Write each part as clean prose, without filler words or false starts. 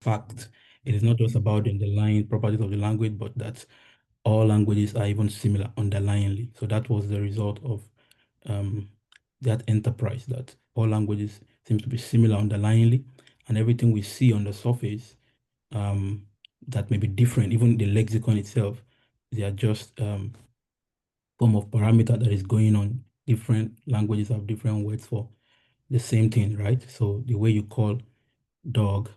fact. It is not just about the underlying properties of the language, but that all languages are even similar underlyingly. So that was the result of um, that enterprise, that all languages seem to be similar underlyingly, and everything we see on the surface that may be different, even the lexicon itself, they are just form of parameter that is going on. Different languages have different words for the same thing, right? So the way you call dog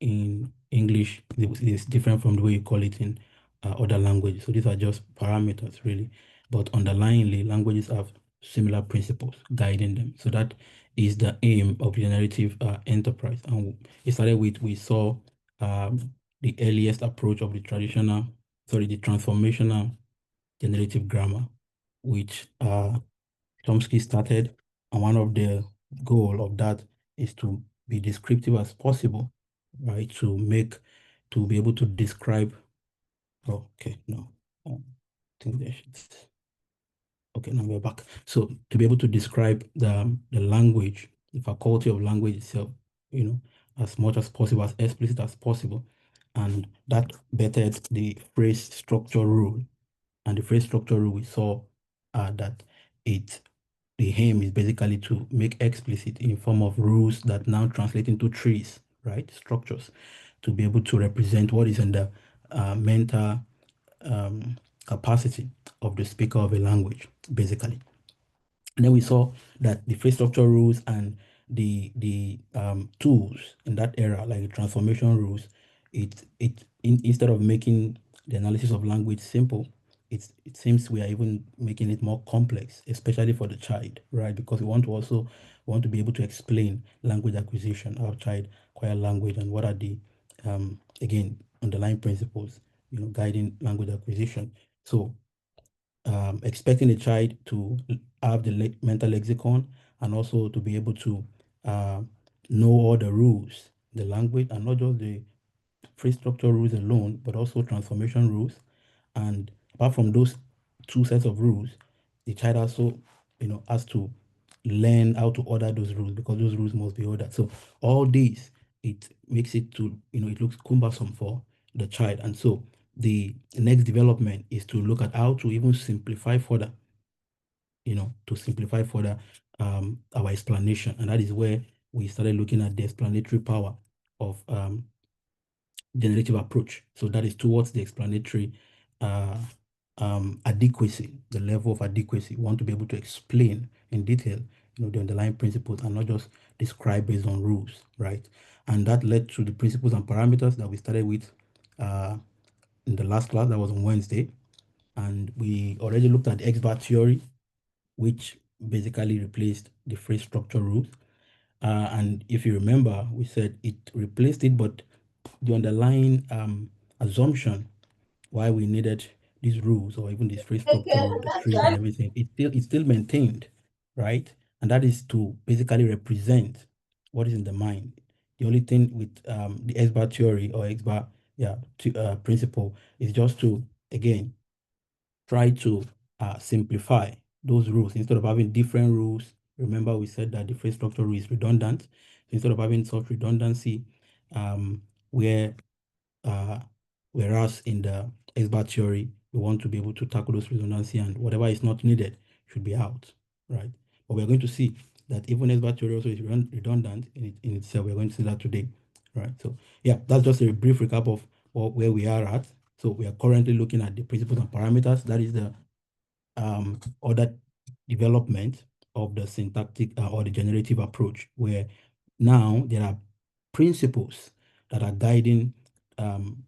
in English is different from the way you call it in other languages. So these are just parameters, really. But underlyingly, languages have similar principles guiding them. So that is the aim of the generative enterprise. And it started with, we saw the earliest approach of the the transformational generative grammar, which Chomsky started. And one of the goal of that is to be descriptive as possible, right? To be able to describe. Oh, okay, no, I think they should. Okay, now we're back. So to be able to describe the language, the faculty of language itself, as much as possible, as explicit as possible, and that bettered the phrase structure rule. And the phrase structure rule, we saw that the aim is basically to make explicit in form of rules that now translate into trees, right? Structures, to be able to represent what is in the mental um, capacity of the speaker of a language, basically. And then we saw that the phrase structure rules and the tools in that era, like the transformation rules, instead of making the analysis of language simple, it seems we are even making it more complex, especially for the child, right? Because we want to be able to explain language acquisition, how child acquire language, and what are the again underlying principles, guiding language acquisition. So expecting a child to have the mental lexicon and also to be able to uh, know all the rules, the language, and not just the phrase structure rules alone, but also transformation rules. And apart from those two sets of rules, the child also, has to learn how to order those rules because those rules must be ordered. So all this, it makes it to, it looks cumbersome for the child. And so the next development is to look at how to even simplify further, to simplify further our explanation. And that is where we started looking at the explanatory power of generative approach. So that is towards the explanatory uh, adequacy, the level of adequacy. We want to be able to explain in detail, the underlying principles and not just describe based on rules, right? And that led to the principles and parameters that we started with in the last class that was on Wednesday. And we already looked at the X-bar theory, which basically replaced the phrase structure rules. And if you remember, we said it replaced it, but the underlying assumption why we needed these rules or even this phrase structure rule, the trees and everything, it's still maintained, right? And that is to basically represent what is in the mind. The only thing with the X-bar theory or X-bar principle is just to, again, try to simplify those rules instead of having different rules. Remember, we said that the phrase structure rule is redundant. Instead of having such redundancy, where whereas in the X-bar theory, we want to be able to tackle those redundancy and whatever is not needed should be out, right? But we're going to see that even X-bar theory also is redundant in itself. We're going to see that today, right? So yeah, that's just a brief recap of where we are at. So we are currently looking at the principles and parameters. That is the other development of the syntactic or the generative approach, where now there are principles that are guiding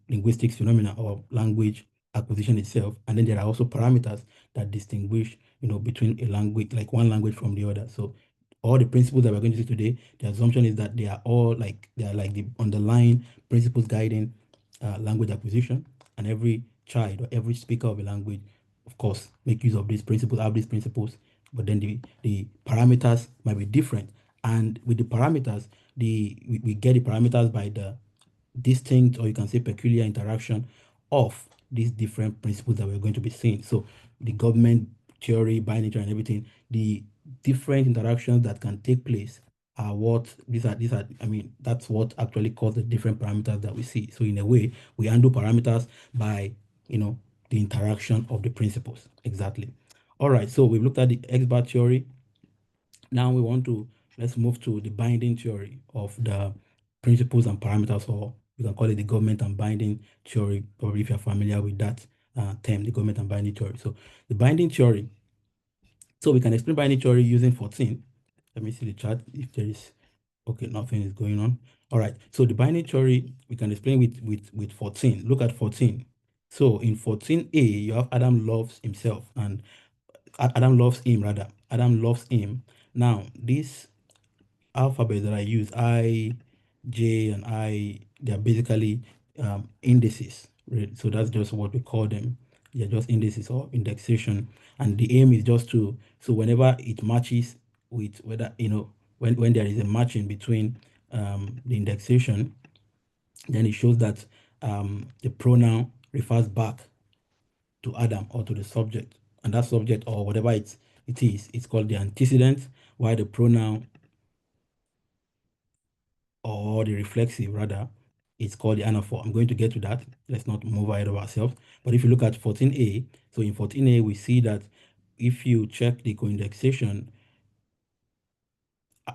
linguistics phenomena or language acquisition itself, and then there are also parameters that distinguish, between a language, like one language from the other. So all the principles that we're going to see today, the assumption is that they are like the underlying principles guiding language acquisition, and every child or every speaker of a language, of course, make use of these principles, have these principles, but then the parameters might be different. And with the parameters, we get the parameters by the distinct, or you can say peculiar interaction of these different principles that we're going to be seeing. So the government theory, by nature and everything, the different interactions that can take place are what these are, I mean, that's what actually causes the different parameters that we see. So in a way, we handle parameters by, the interaction of the principles. Exactly. All right, so we've looked at the X-bar theory. Now let's move to the binding theory of the principles and parameters, or you can call it the government and binding theory, or if you're familiar with that term, the government and binding theory. So the binding theory, so we can explain binding theory using 14. Let me see the chart if there is, okay, nothing is going on. All right, so the binding theory, we can explain with 14. Look at 14. So in 14a, you have Adam loves himself, and Adam loves him, rather. Adam loves him. Now, this alphabet that I use, I, J, and I, they're basically indices. Right? So that's just what we call them. They're just indices or indexation. And the aim is just to, so whenever it matches with whether, when there is a matching between the indexation, then it shows that the pronoun refers back to Adam or to the subject. And that subject, or whatever it is, it's called the antecedent, while the pronoun, or the reflexive rather, it's called the anaphor. I'm going to get to that. Let's not move ahead of ourselves. But if you look at 14a, so in 14a, we see that if you check the coindexation,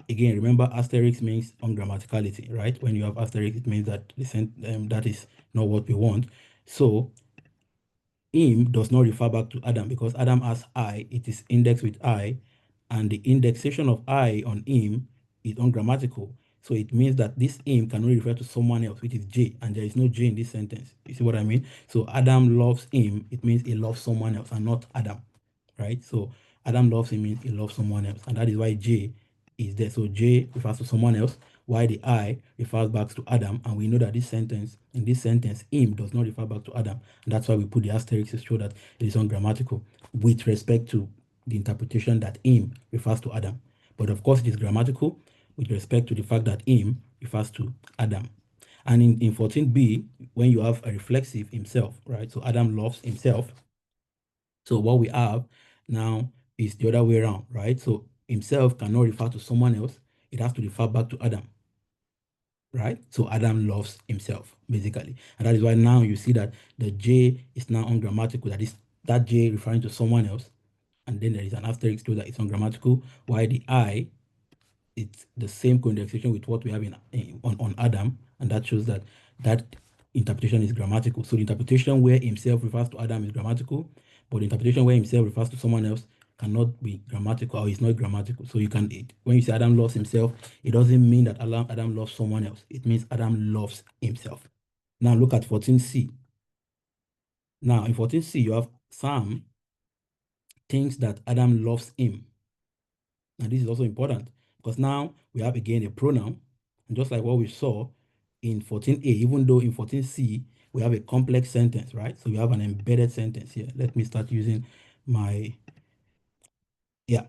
again, remember asterisk means ungrammaticality, right? When you have asterisk, it means that that is not what we want. So him does not refer back to Adam because Adam has I, it is indexed with I, and the indexation of I on him is ungrammatical. So it means that this him can only refer to someone else, which is J, and there is no J in this sentence. You see what I mean? So Adam loves him, it means he loves someone else and not Adam, right? So Adam loves him means he loves someone else, and that is why J is there. So J refers to someone else, while the I refers back to Adam, and we know that in this sentence, him does not refer back to Adam, and that's why we put the asterisk to show that it is ungrammatical with respect to the interpretation that him refers to Adam. But of course, it is grammatical with respect to the fact that him refers to Adam. And in 14b, when you have a reflexive himself, right? So Adam loves himself. So what we have now is the other way around, right? So himself cannot refer to someone else. It has to refer back to Adam, right? So Adam loves himself, basically. And that is why now you see that the J is now ungrammatical. That is that J referring to someone else. And then there is an asterisk to that it's ungrammatical, while the I, it's the same condensation with what we have on Adam, and that shows that that interpretation is grammatical. So the interpretation where himself refers to Adam is grammatical, but the interpretation where himself refers to someone else cannot be grammatical, or is not grammatical. So when you say Adam loves himself, it doesn't mean that Adam loves someone else. It means Adam loves himself. Now look at 14c. Now in 14c, you have Sam thinks that Adam loves him. And this is also important because now we have again a pronoun, and just like what we saw in 14a, even though in 14c we have a complex sentence, right? So we have an embedded sentence here. Let me start using my, yeah.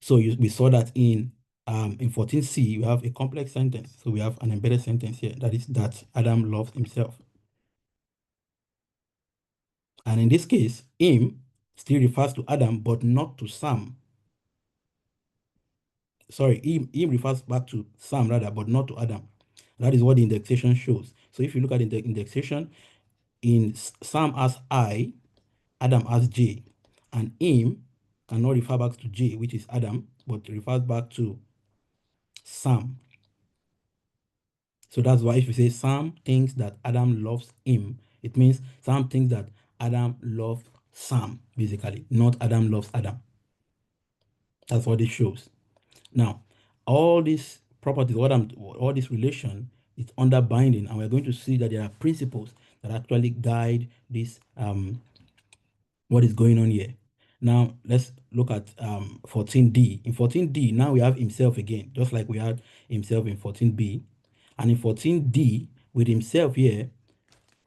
So we saw that in 14c we have a complex sentence. So we have an embedded sentence here, that is that Adam loves himself. And in this case, him still refers to Adam, but not to Sam. Sorry, him refers back to Sam rather, but not to Adam. That is what the indexation shows. So if you look at the indexation, in Sam as I, Adam as J, and him cannot refer back to J, which is Adam, but refers back to Sam. So that's why if you say Sam thinks that Adam loves him, it means Sam thinks that Adam loves Sam, basically, not Adam loves Adam. That's what it shows. Now, all these properties, all this relation is under binding, and we're going to see that there are principles that actually guide this what is going on here. Now, let's look at 14d. In 14d, now we have himself again, just like we had himself in 14b. And in 14d, with himself here,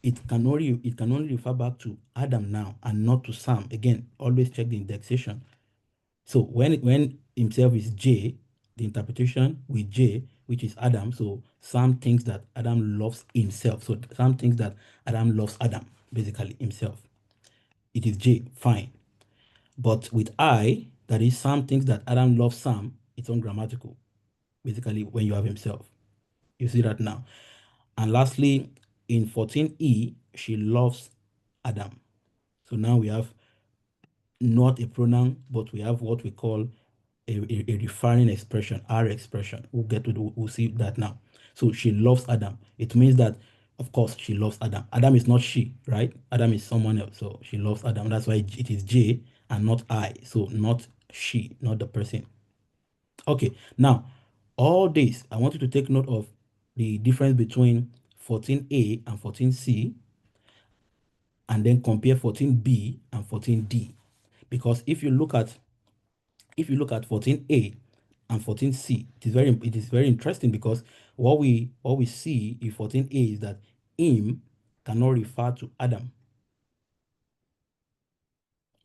it can only refer back to Adam now and not to Sam. Again, always check the indexation. So when himself is J, the interpretation with J, which is Adam, so Sam thinks that Adam loves himself. So Sam thinks that Adam loves Adam, basically himself. It is J, fine. But with I, that is Sam thinks that Adam loves Sam, it's ungrammatical. basically, when you have himself. You see that now. And lastly, in 14e, she loves Adam. So now we have not a pronoun, but we have what we call a referring expression, R expression. We'll see that now. So she loves Adam. It means that, of course, she loves Adam. Adam is not she, right? Adam is someone else. So she loves Adam. That's why it is J and not I. So not she, not the person. Okay, now all this, I want you to take note of the difference between 14a and 14c, and then compare 14b and 14d. Because if you look at 14a and 14c, it is very interesting, because what we see in 14a is that him cannot refer to Adam,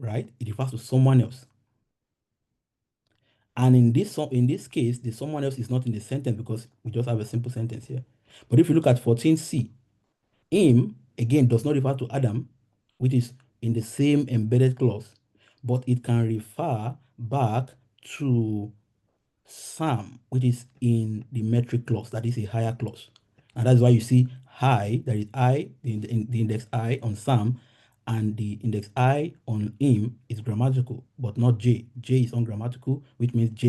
right? It refers to someone else. And in this case, the someone else is not in the sentence, because we just have a simple sentence here. But if you look at 14c, him again does not refer to Adam, which is in the same embedded clause, but it can refer back to Sam, which is in the metric clause, that is a higher clause. And that's why you see high, there is I, the index I on Sam, and the index I on him is grammatical, but not J. J is ungrammatical, which means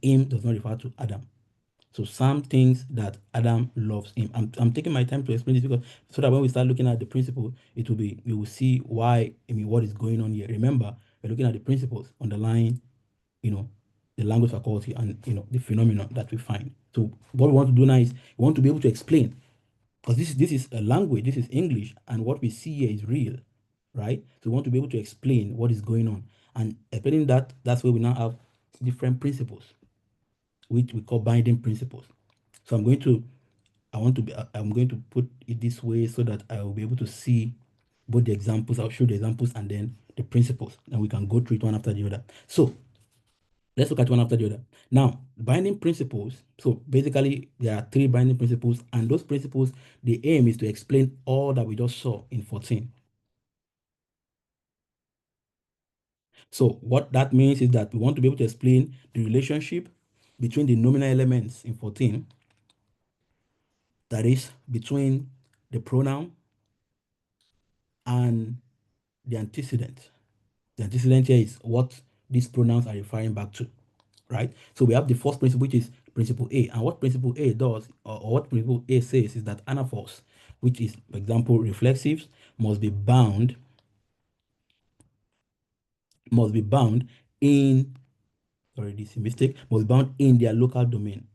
him does not refer to Adam. So Sam thinks that Adam loves him. I'm taking my time to explain this, because so that when we start looking at the principle, we will see why, what is going on here. Remember, we're looking at the principles underlying, you know, the language faculty, and the phenomenon that we find. So what we want to do now is we want to be able to explain, because this is a language, this is English, and what we see here is real, right? So we want to be able to explain what is going on, and explaining that, that's where we now have different principles, which we call binding principles. So I'm going to put it this way, so that I will be able to see both the examples. I'll show the examples and then the principles, and we can go through it one after the other. So let's look at one after the other. Now, binding principles. So basically, there are three binding principles, and those principles, the aim is to explain all that we just saw in 14. So what that means is that we want to be able to explain the relationship between the nominal elements in 14, that is, between the pronoun and the antecedent. The antecedent here is what these pronouns are referring back to, right? So we have the first principle, which is principle A. And what principle A does, or what principle A says, is that anaphors, which is, for example, reflexives, must be bound in, sorry, this is a mistake, must be bound in their local domain.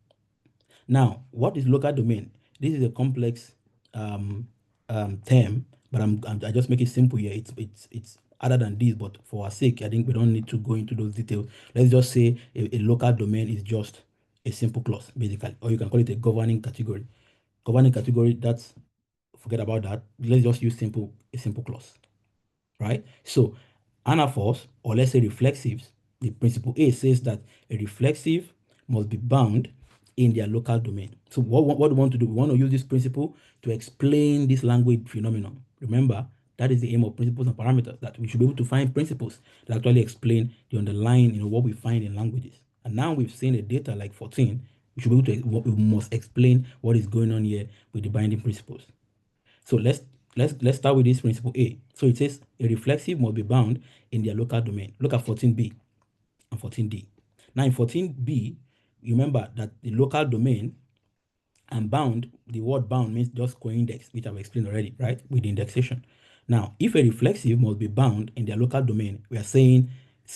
Now, what is local domain? This is a complex term, but I just make it simple here. It's other than this, but for our sake, I think we don't need to go into those details. Let's just say a local domain is just a simple clause, basically, or you can call it a governing category. Governing category, that's, forget about that. Let's just use a simple clause, right? So anaphors, or let's say reflexives, the principle A says that a reflexive must be bound in their local domain. So what do we want to do? We want to use this principle to explain this language phenomenon. Remember, that is the aim of principles and parameters, that we should be able to find principles that actually explain the underlying, what we find in languages. And now we've seen a data like 14, we should be able to, we must explain what is going on here with the binding principles. So let's start with this principle A. So it says a reflexive must be bound in their local domain. Look at 14b and 14d. Now in 14b, remember that the local domain and bound, the word bound means just co-index, which I've explained already, right, with the indexation. Now, if a reflexive must be bound in their local domain, we are saying,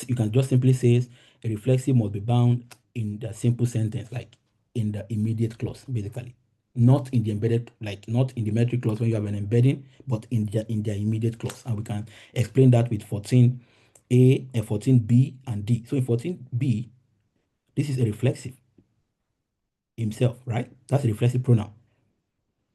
you can just simply say a reflexive must be bound in the simple sentence, like in the immediate clause, basically. Not in the embedded, like not in the metric clause when you have an embedding, but in their immediate clause. And we can explain that with 14a and 14b and d. So in 14b, this is a reflexive himself, right? That's a reflexive pronoun.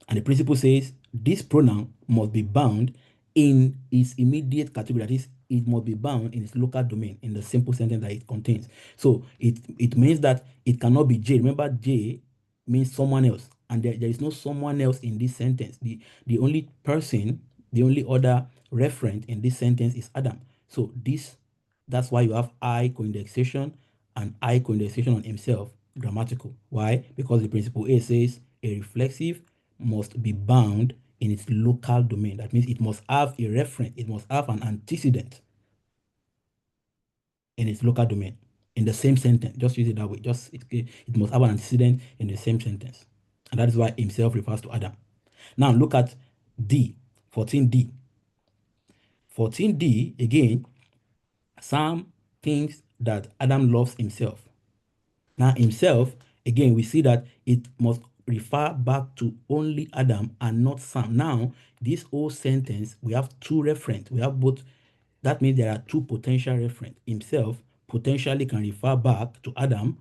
And the principle says this pronoun must be bound in its immediate category. That is, it must be bound in its local domain, in the simple sentence that it contains. So it means that it cannot be J. Remember, J means someone else. And there is no someone else in this sentence. The only person, the only other referent in this sentence is Adam. So that's why you have I co-indexation and I co-indexation on himself grammatical. Why? Because the principle A says a reflexive must be bound in its local domain. That means it must have a referent, it must have an antecedent in its local domain in the same sentence. Just use it that way. It must have an antecedent in the same sentence. And that is why himself refers to Adam. Now look at D, 14D. 14D, again, Sam thinks that Adam loves himself. Now, himself, again, we see that it must refer back to only Adam and not Sam. Now, this whole sentence, we have two referents. We have both. That means there are two potential referents. Himself potentially can refer back to Adam.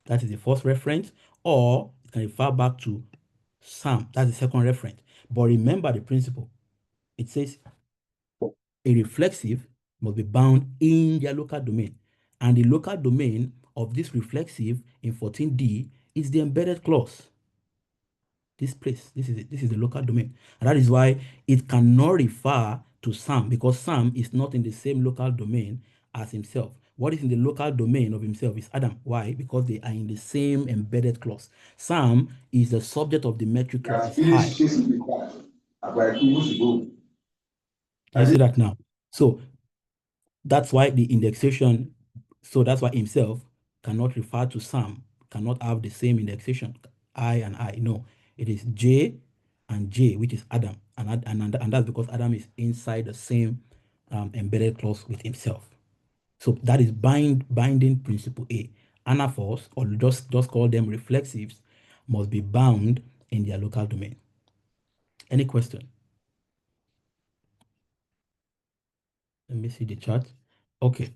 That is the first reference. Or it can refer back to Sam. That's the second reference. But remember the principle. It says a reflexive must be bound in their local domain. And the local domain of this reflexive in 14D is the embedded clause. This place, this is the local domain. And that is why it cannot refer to Sam, because Sam is not in the same local domain as himself. What is in the local domain of himself is Adam. Why? Because they are in the same embedded clause. Sam is the subject of the metric clause, is I. Do you see that now? So that's why the indexation, so that's why himself cannot refer to Sam, cannot have the same indexation, I and I. No, it is J and J, which is Adam. And that's because Adam is inside the same embedded clause with himself. So that is binding principle A. Anaphors, or just call them reflexives, must be bound in their local domain. Any question? Let me see the chart. Okay.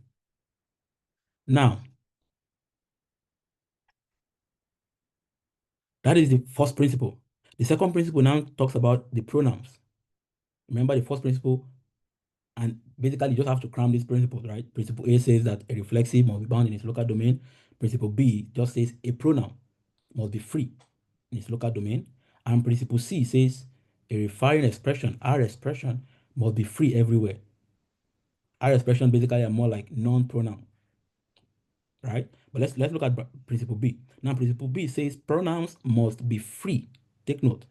Now, that is the first principle. The second principle now talks about the pronouns. Remember the first principle, and basically you just have to cram these principles, right? Principle A says that a reflexive must be bound in its local domain. Principle B just says a pronoun must be free in its local domain. And principle C says a referring expression, R expression, must be free everywhere. R expression basically are more like non-pronoun, right? But let's look at principle B. Now, principle B says pronouns must be free. Take note,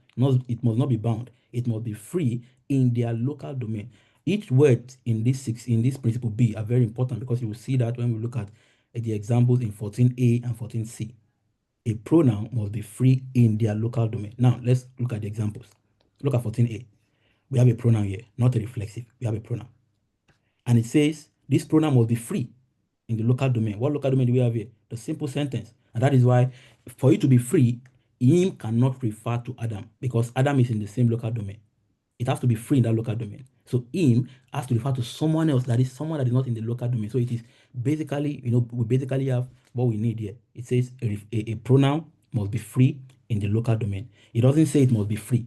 it must not be bound. It must be free in their local domain. Each word in this principle B are very important, because you will see that when we look at the examples in 14A and 14C. A pronoun must be free in their local domain. Now, let's look at the examples. Look at 14A. We have a pronoun here, not a reflexive. We have a pronoun. And it says this pronoun must be free in the local domain. What local domain do we have here? The simple sentence. And that is why, for it to be free, him cannot refer to Adam, because Adam is in the same local domain. It has to be free in that local domain. So him has to refer to someone else, that is someone that is not in the local domain. So it is basically, we basically have what we need here. It says a pronoun must be free in the local domain. It doesn't say it must be free.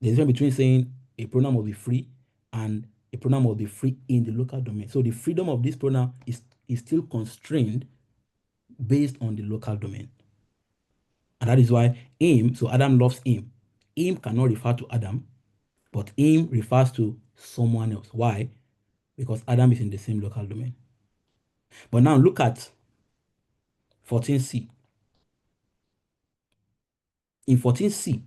There's a difference between saying a pronoun must be free and a pronoun must be free in the local domain. So the freedom of this pronoun is still constrained based on the local domain. And that is why him, so Adam loves him. Him cannot refer to Adam, but him refers to someone else. Why? Because Adam is in the same local domain. But now look at 14C. In 14C,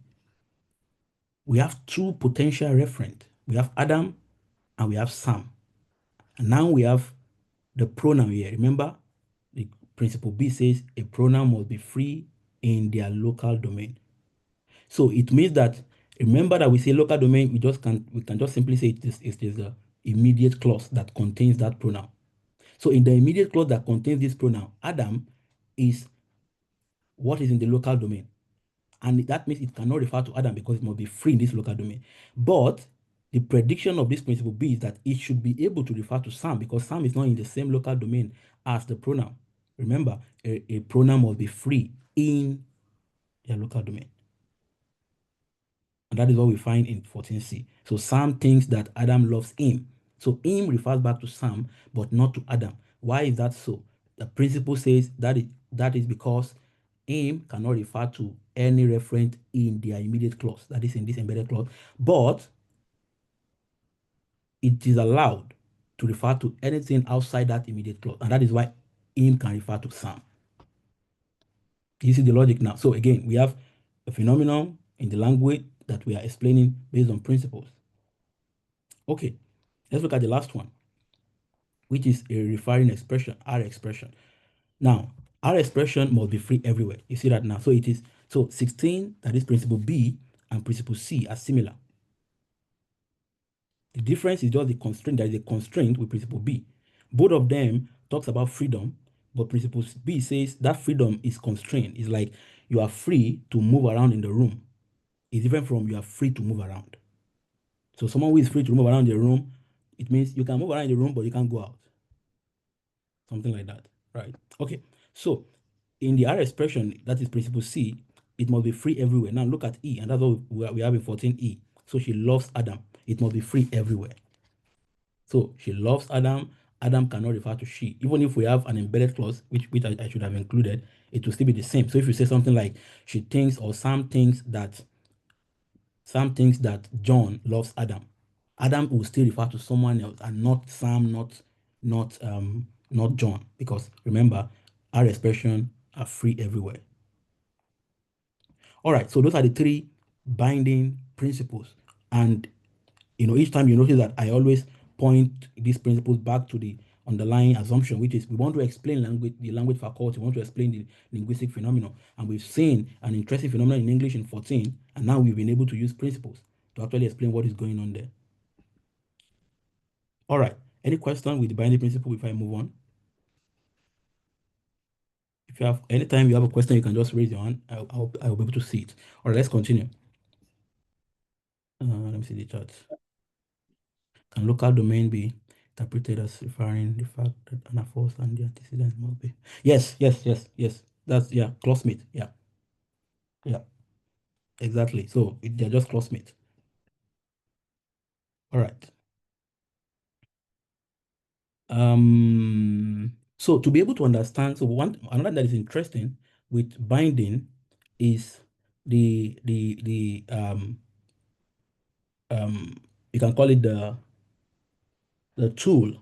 we have two potential referents. We have Adam and we have Sam. And now we have the pronoun here. Remember, the principle B says a pronoun must be free in their local domain. So it means that, remember that we say local domain, we can just simply say it is the immediate clause that contains that pronoun. So in the immediate clause that contains this pronoun, Adam is what is in the local domain. And that means it cannot refer to Adam because it must be free in this local domain. But the prediction of this principle B is that it should be able to refer to Sam, because Sam is not in the same local domain as the pronoun. Remember, a pronoun must be free in their local domain. And that is what we find in 14C. So Sam thinks that Adam loves him. So him refers back to Sam, but not to Adam. Why is that so? The principle says that is because him cannot refer to any referent in their immediate clause, that is in this embedded clause, but it is allowed to refer to anything outside that immediate clause. And that is why him can refer to Sam. You see the logic now. So again, we have a phenomenon in the language that we are explaining based on principles. Okay, let's look at the last one, which is a referring expression, R expression. Now, R expression must be free everywhere. You see that now. So it is, so 16, that is principle B, and principle C are similar. The difference is just the constraint. There is a constraint with principle B. Both of them talks about freedom, but principle B says that freedom is constrained. It's like you are free to move around in the room. It's different from you are free to move around. So someone who is free to move around the room, it means you can move around the room, but you can't go out. Something like that, right? Okay, so in the R expression, that is principle C, it must be free everywhere. Now look at E, and that's what we have in 14E. So she loves Adam. It must be free everywhere. So she loves Adam. Adam cannot refer to she. Even if we have an embedded clause, which I should have included, it will still be the same. So if you say something like she thinks, or Sam thinks that John loves Adam, Adam will still refer to someone else and not Sam, not John, because remember, our expression are free everywhere. All right, so those are the three binding principles. And each time you notice that I always point these principles back to the underlying assumption, which is we want to explain the language faculty, we want to explain the linguistic phenomenon. And we've seen an interesting phenomenon in English in 14, and now we've been able to use principles to actually explain what is going on there. All right, any question with the binding principle before I move on? If you have, anytime you have a question, you can just raise your hand. I'll be able to see it. All right, let's continue. Let me see the chat. Can local domain be interpreted as referring the fact that anaphors and the antecedents must be? Yes. That's, yeah, classmate. Yeah. Exactly. So they're just classmates. All right. So to be able to understand, so another that is interesting with binding is the you can call it the tool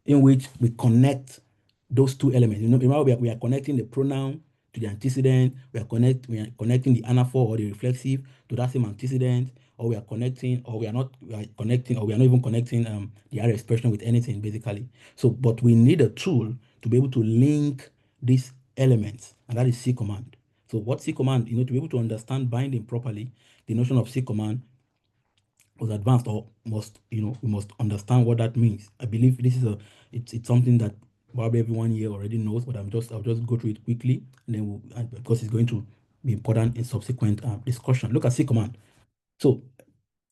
in which we connect those two elements. Remember, we are connecting the pronoun to the antecedent, we are connecting the anaphor or the reflexive to that same antecedent, or we are connecting, or we are not even connecting the R expression with anything, basically. So, but we need a tool to be able to link these elements, and that is C command. So what C command, to be able to understand binding properly, the notion of C command was advanced, or we must understand what that means. I believe this is it's something that probably everyone here already knows, but I'll just go through it quickly, and then because it's going to be important in subsequent discussion. Look at C command. So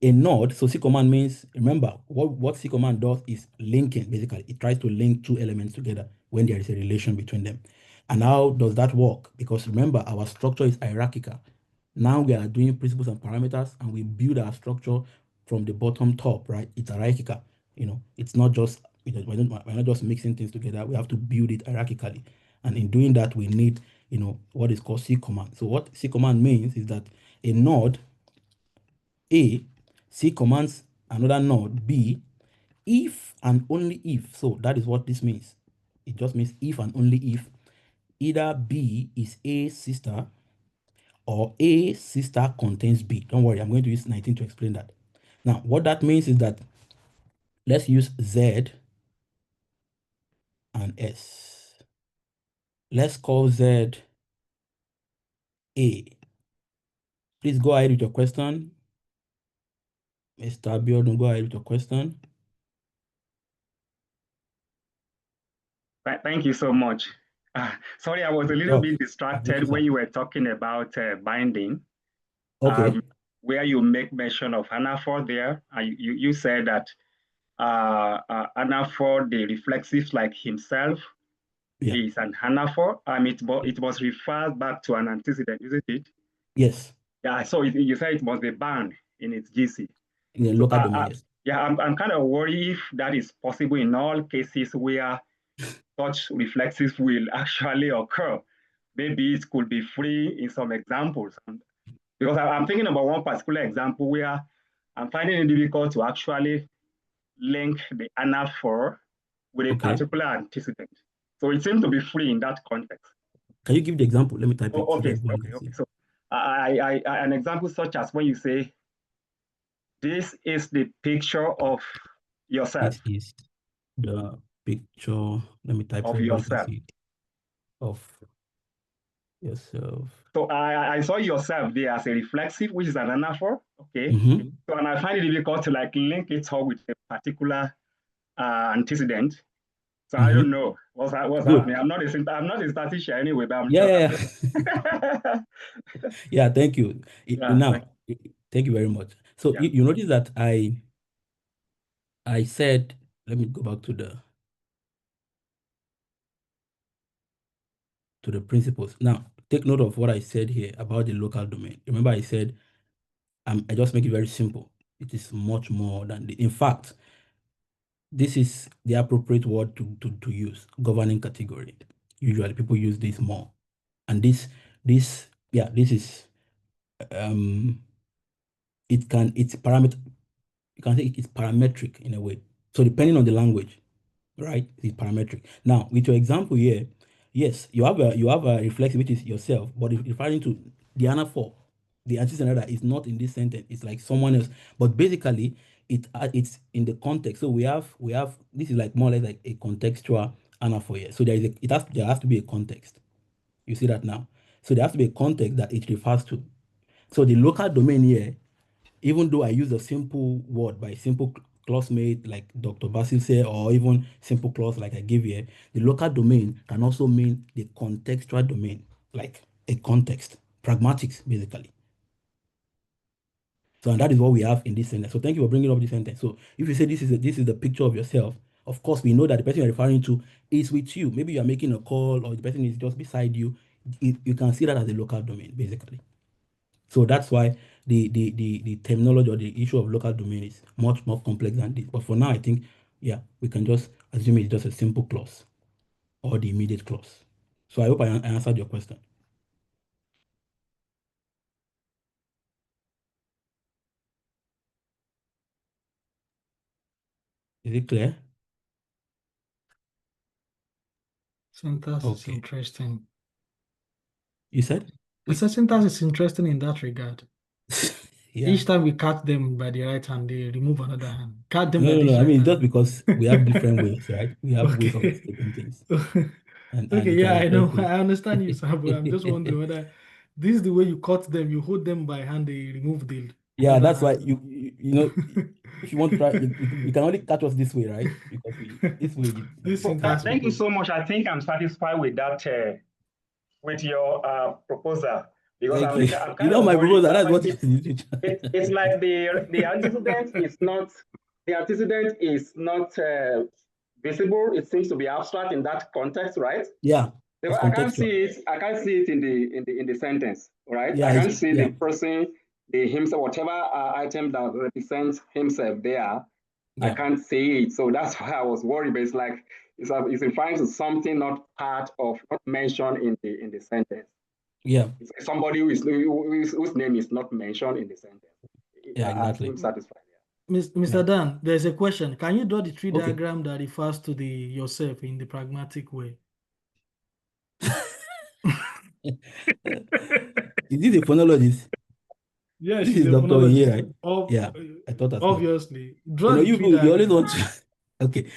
a node, so C command means, remember, what C command does is linking. Basically, it tries to link two elements together when there is a relation between them. And how does that work? Because remember, our structure is hierarchical. Now we are doing principles and parameters, and we build our structure from the bottom top, right? It's hierarchical. It's not just, we're not just mixing things together. We have to build it hierarchically. And in doing that, we need, what is called C command. So what C command means is that a node A, C commands another node B, if and only if. So that is what this means. It just means if and only if either B is A sister, or A sister contains B. Don't worry, I'm going to use 19 to explain that. Now, what that means is that let's use Z and S. Let's call Z A. Please go ahead with your question. Mr. Abiodun, go ahead with your question. Thank you so much. Sorry, I was a little bit distracted when you were talking about binding. Okay. Where you make mention of anaphor there, you said that anaphor, the reflexive like himself, is an anaphor. It must refer back to an antecedent, isn't it? Yes. Yeah. So you said it must be bound in its GC. In the local domain, yes. Yeah, I'm kind of worried if that is possible in all cases where such reflexive will actually occur. Maybe it could be free in some examples. Because I'm thinking about one particular example where I'm finding it difficult to actually link the anaphor with a particular antecedent. So it seems to be free in that context. Can you give the example? Let me type it Oh, so that okay, everybody okay, can okay. see. So an example such as when you say, this is the picture of yourself, This is the picture. Let me type so of everybody can yourself. see it. Of yourself. So I saw yourself there as a reflexive, which is an anaphor. Okay. Mm-hmm. So and I find it difficult to like link it up with a particular antecedent. So I don't Mm-hmm. know what's Good. happening. I'm not a statistician anyway, but Yeah, yeah, I'm yeah. just Yeah, thank you. yeah, Now, thank you very much. So yeah. you notice that I said, let me go back to the principles. Now, take note of what I said here about the local domain. Remember, I said I just make it very simple. It is much more than in fact, this is the appropriate word to use, governing category. Usually people use this more. And this is um it's parameter, you can say it is parametric in a way. So depending on the language, right, it's parametric. Now, with your example here, yes, you have a reflexive, which is yourself, but if referring to the anaphor, the antecedent that is not in this sentence, it's like someone else. But basically, it's in the context. So we have this is like more or less like a contextual anaphor here. So there has to be a context. You see that now. So there has to be a context that it refers to. So the local domain here, even though I use a simple word by simple classmate like Dr. Basil said, or even simple clause like I give here, the local domain can also mean the contextual domain, like a context, pragmatics, basically. So, and that is what we have in this sentence. So thank you for bringing up this sentence. So if you say this is the picture of yourself, of course we know that the person you're referring to is with you. Maybe you are making a call or the person is just beside you. You can see that as a local domain, basically. So that's why the terminology or the issue of local domain is much more complex than this. But for now, I think, yeah, we can just assume it's just a simple clause or the immediate clause. So I hope I answered your question. Is it clear? Syntax is Okay. interesting. You said? I said syntax is interesting in that regard. Yeah. Each time we cut them by the right hand, they remove another hand. Cut them No, by no, this no. I right mean, hand. just because we have different ways, right? We have ways of Okay. escaping things. And Okay, it yeah, was I know. just I understand you, sir, but I'm just wondering it. whether this is the way you cut them, you hold them by hand, they remove the Yeah, other that's why hand. if you want to try, you can only catch us this way, right? Because this way This it's So syntax easier. thank you people. so much. I think I'm satisfied with that with your proposal because Thank you. I'm You kind know of my worried. proposal. That's what you It's like the antecedent is not visible. It seems to be abstract in that context, right? Yeah, it's Because I can't contextual. see it. I can't see it in the sentence, right? Yeah, I it's can't see yeah, the person, the himself, whatever item that represents himself there. I yeah, can't see it, so that's why I was worried. But it's like it's referring to something not part of, not mentioned in the sentence. yeah, It's like somebody whose name is not mentioned in the sentence. yeah, I exactly. seem satisfied. Mr. Yeah. Dan, there's a question. Can you draw the tree Okay. diagram that refers to the yourself in the pragmatic way? Is this a phonologist? Yeah, This she's is a Dr. Inye, phonologist. right? Yeah, I thought as much. Obviously. Draw the tree You always diagram. want to. Okay.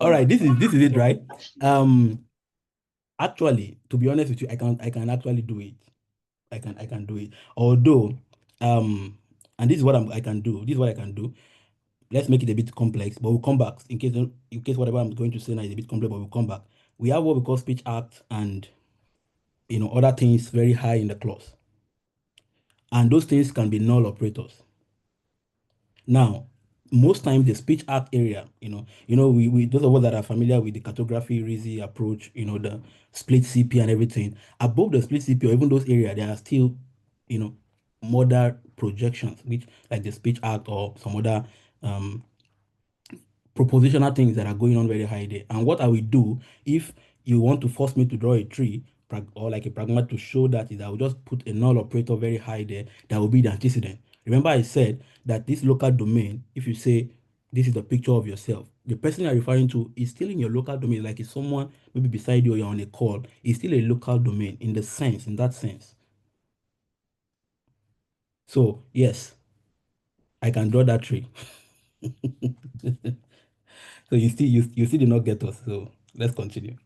All right. This is it, right? Um, Actually, to be honest with you, I can actually do it. I can do it. Although, and this is what I can do. This is what I can do. Let's make it a bit complex, but we'll come back in case whatever I'm going to say now is a bit complex, but we'll come back. We have what we call speech act and other things very high in the clause. And those things can be null operators. Now, most times the speech act area, we those of us that are familiar with the cartography RISI approach, the split CP and everything, above the split CP or even those areas, there are still, modal projections, which like the speech act or some other um propositional things that are going on very high there. And what I will do if you want to force me to draw a tree or like a pragmat to show that is I will just put a null operator very high there that will be the antecedent. Remember I said that this local domain, if you say this is the picture of yourself. The person you're referring to is still in your local domain, like if someone maybe beside you or you're on a call, it's still a local domain in that sense. So yes, I can draw that tree. So you still did not get us. So let's continue.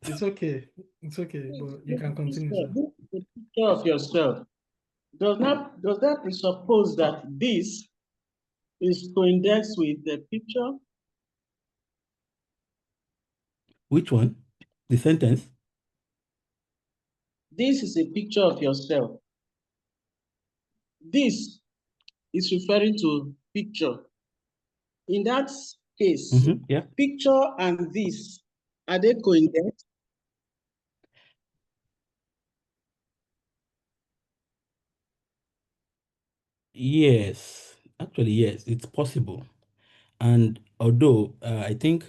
It's okay. It's okay, but you can continue, sir. This is a picture of yourself. Does that presuppose that this is co-indexed with the picture? Which one? The sentence? This is a picture of yourself. This is referring to picture. In that case, Yeah. picture and this, are they co-indexed? Yes, actually, yes, it's possible. And although I think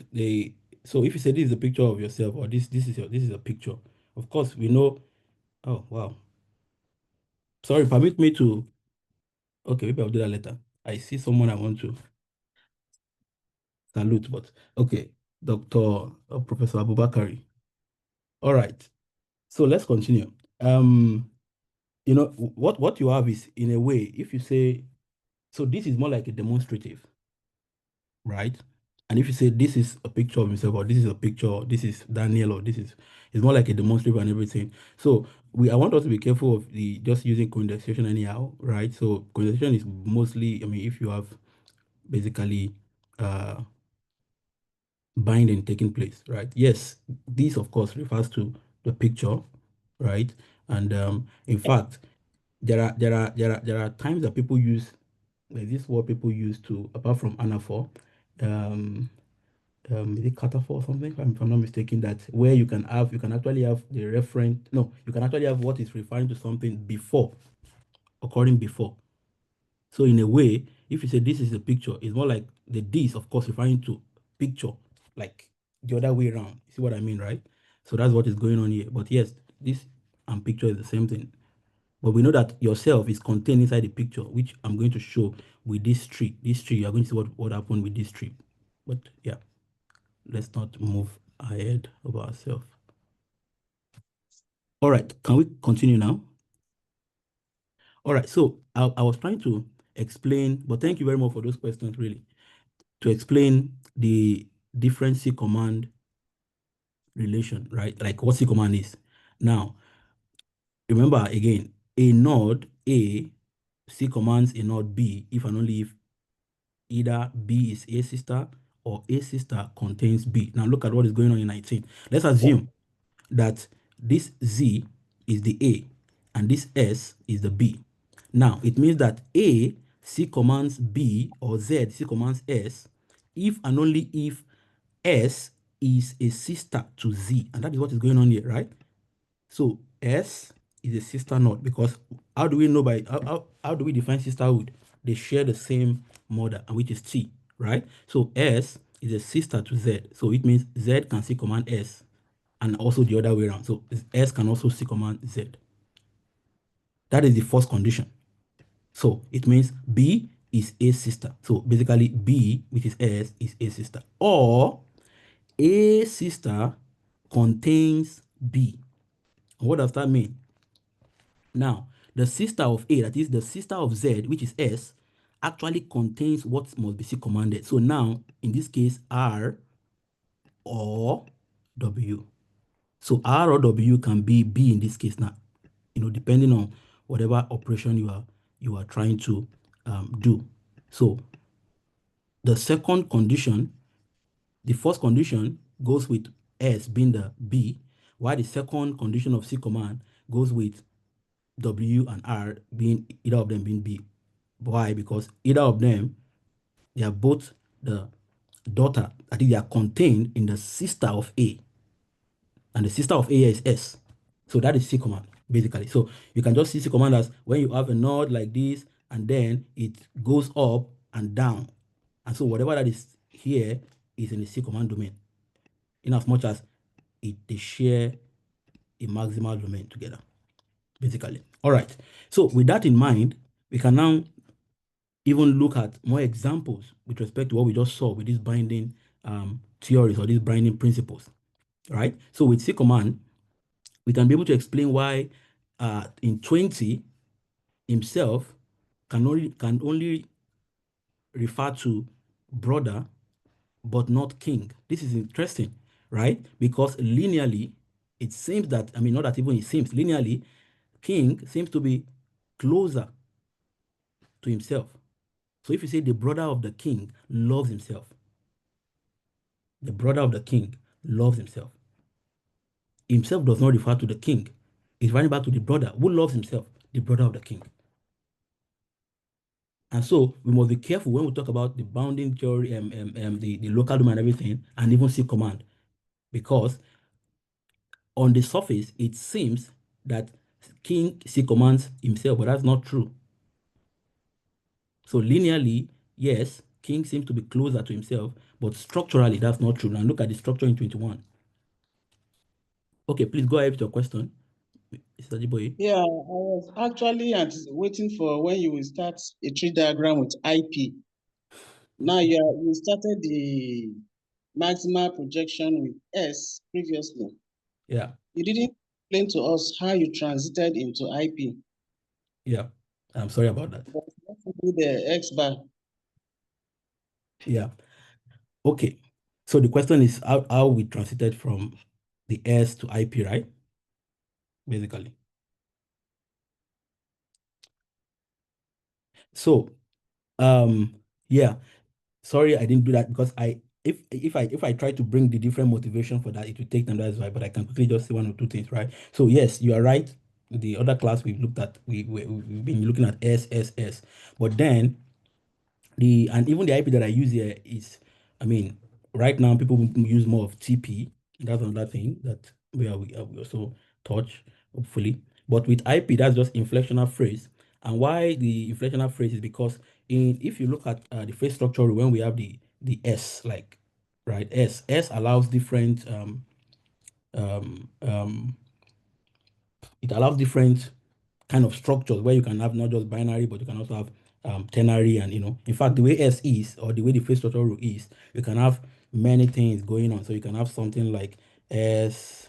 so if you say this is a picture of yourself or this is a picture, of course we know. Oh wow, sorry, permit me to. Okay, maybe I'll do that later. I see someone I want to salute, but okay, Dr. Professor Abubakari. All right, so let's continue. What you have is in a way, if you say so, this is more like a demonstrative, right? And if you say this is a picture of himself, or this is a picture, this is Daniel, or this is, it's more like a demonstrative and everything. So I want us to be careful of the just using condensation anyhow, right? So condensation is mostly, I mean, if you have basically binding taking place, right? Yes, this of course refers to the picture, right? And in fact, there are times that people use this word people use to, apart from anaphor, is it cataphor or something, if I'm not mistaken, that where you can actually have the reference, no, you can actually have what is referring to something before, occurring before. So in a way, if you say this is a picture, it's more like the this, of course, referring to picture, like the other way around. You see what I mean, right? So that's what is going on here. But yes, this and picture is the same thing. But we know that yourself is contained inside the picture, which I'm going to show with this tree. This tree, you're going to see what happened with this tree. But yeah, let's not move ahead of ourselves. All right, can we continue now? All right, so I was trying to explain, but thank you very much for those questions, really, to explain the different C command relation, right? Like what C command is. Now, remember again, a node A C commands a node B if and only if either B is A sister or A sister contains B. Now look at what is going on in 19. Let's assume that this Z is the A and this S is the B. Now it means that A C commands B or Z C commands S if and only if S is a sister to Z. And that is what is going on here, right? So S is a sister node because how do we know how do we define sisterhood? They share the same mother, which is T, right? So S is a sister to Z. So it means Z can see command S and also the other way around. So S can also see command Z. That is the first condition. So it means B is A sister. So basically B, which is S, is A sister. Or A sister contains B. What does that mean? Now, the sister of A, that is the sister of Z, which is S, actually contains what must be C commanded. So now, in this case, R or W. So R or W can be B in this case now, depending on whatever operation you are trying to do. So the second condition, the first condition goes with S being the B, while the second condition of C command goes with W and R being either of them being B. Why? Because either of them, they are both the daughter. I think they are contained in the sister of A, and the sister of A is S. So that is C command basically. So you can just see C command as when you have a node like this, and then it goes up and down, and so whatever that is here is in the C command domain, in as much as they share a maximal domain together, basically. All right. So with that in mind, we can now even look at more examples with respect to what we just saw with these binding theories or these binding principles, right? So with C command, we can be able to explain why in 20 himself can only refer to brother but not king. This is interesting, right? Because linearly, it seems that, I mean, not that even it seems, linearly, king seems to be closer to himself. So if you say the brother of the king loves himself, the brother of the king loves himself. Himself does not refer to the king. It's referring back to the brother who loves himself, the brother of the king. And so we must be careful when we talk about the bounding theory, the local domain and everything, and even C command, because on the surface, it seems that king C commands himself, but that's not true. So linearly, yes, king seems to be closer to himself, but structurally, that's not true. Now look at the structure in 21. Okay, please go ahead with your question, Mr. Jiboye. Yeah, I was actually waiting for when you will start a tree diagram with IP. Now you started the maximal projection with S previously. Yeah, You didn't explain to us how you transited into IP. yeah. I'm sorry about that. But what to do the X bar? Yeah. Okay. So the question is how we transited from the S to IP, right? Basically. So yeah, sorry I didn't do that because if I try to bring the different motivation for that, it will take time. That's why. But I can quickly just say one or two things, right? So yes, you are right. The other class we've looked at, we've been looking at S, but then and even the IP that I use here is, I mean, right now people use more of TP. That's another thing that we also touch, hopefully. But with IP, that's just inflectional phrase. And why the inflectional phrase is because if you look at the phrase structure, when we have the S, like, right, S allows different it allows different kind of structures where you can have not just binary, but you can also have ternary, and in fact, the way S is, or the way the phrase structure rule is, you can have many things going on. So you can have something like S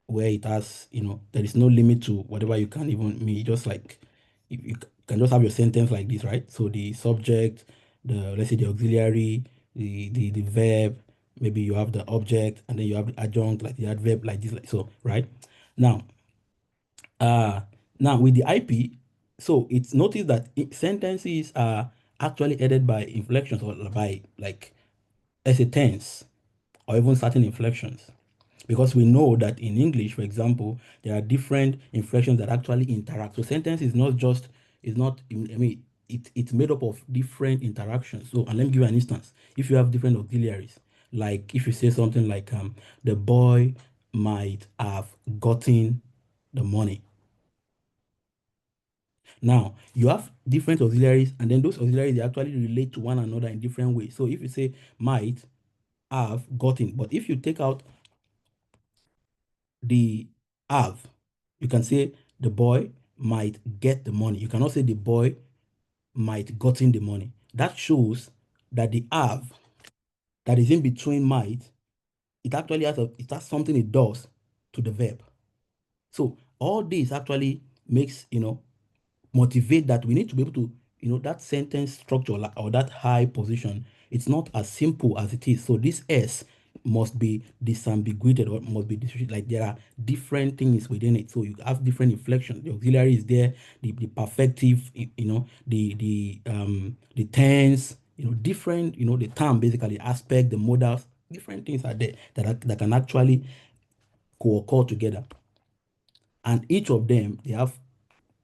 where it has, there is no limit to whatever you can even mean. Just like you can just have your sentence like this, right? So the subject, let's say the auxiliary, the verb, maybe you have the object, and then you have the adjunct, like the adverb, like this, like so, right? Now, uh, now with the IP, so it's noticed that sentences are actually headed by inflections, or by, like, as a tense, or even certain inflections. Because we know that in English, for example, there are different inflections that actually interact. So sentence is not just, is not, I mean, it's made up of different interactions. So, and let me give you an instance. If you have different auxiliaries, like if you say something like, the boy might have gotten the money. Now, you have different auxiliaries, and then those auxiliaries, they actually relate to one another in different ways. So if you say might have gotten, but if you take out the have, you can say the boy might get the money. You cannot say the boy might gotten the money. That shows that the have that is in between might, it actually it has something it does to the verb. So all this actually makes, motivate that we need to be able to, that sentence structure, or that high position, it's not as simple as it is. So this S must be disambiguated, or must be like there are different things within it. So you have different inflections. The auxiliary is there, the perfective, the tense, different, the term, basically aspect, the modals, different things are there that can actually co-occur together. And each of them, they have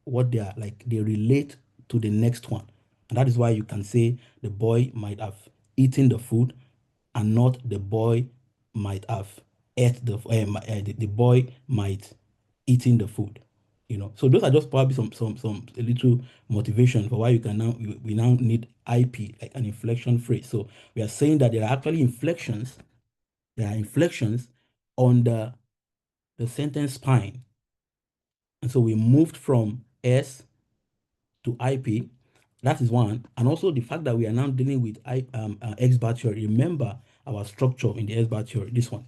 what they are like, they relate to the next one. And that is why you can say the boy might have eaten the food, and not the boy might have ate the boy might eating the food. So those are just probably some a little motivation for why you can now we now need IP, like an inflection phrase. So we are saying that there are actually inflections, on the sentence spine. And so we moved from S to IP. That is one. And also the fact that we are now dealing with X-bar theory. Remember our structure in the X-bar theory, this one.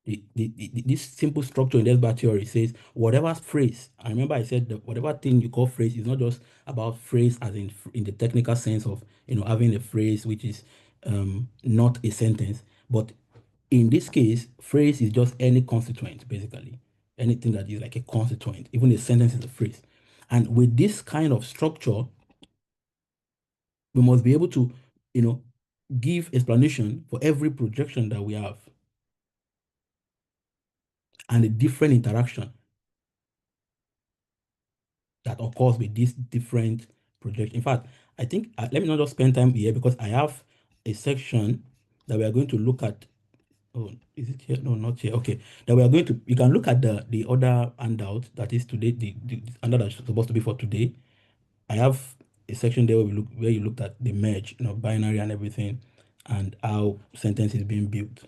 This simple structure in the X-bar theory says whatever phrase, I remember I said that whatever thing you call phrase is not just about phrase as in the technical sense of, having a phrase which is not a sentence, but in this case, phrase is just any constituent, basically. Anything that is like a constituent, even a sentence is a phrase. And with this kind of structure, we must be able to, give explanation for every projection that we have and a different interaction that occurs with this different projection. In fact, I think, let me not just spend time here because I have a section that we are going to look at. Oh, is it here? No, not here. Okay, that we are going to, you can look at the other handout that is today, the handout that's supposed to be for today. I have a section there where you looked at the merge, binary and everything, and how sentence is being built.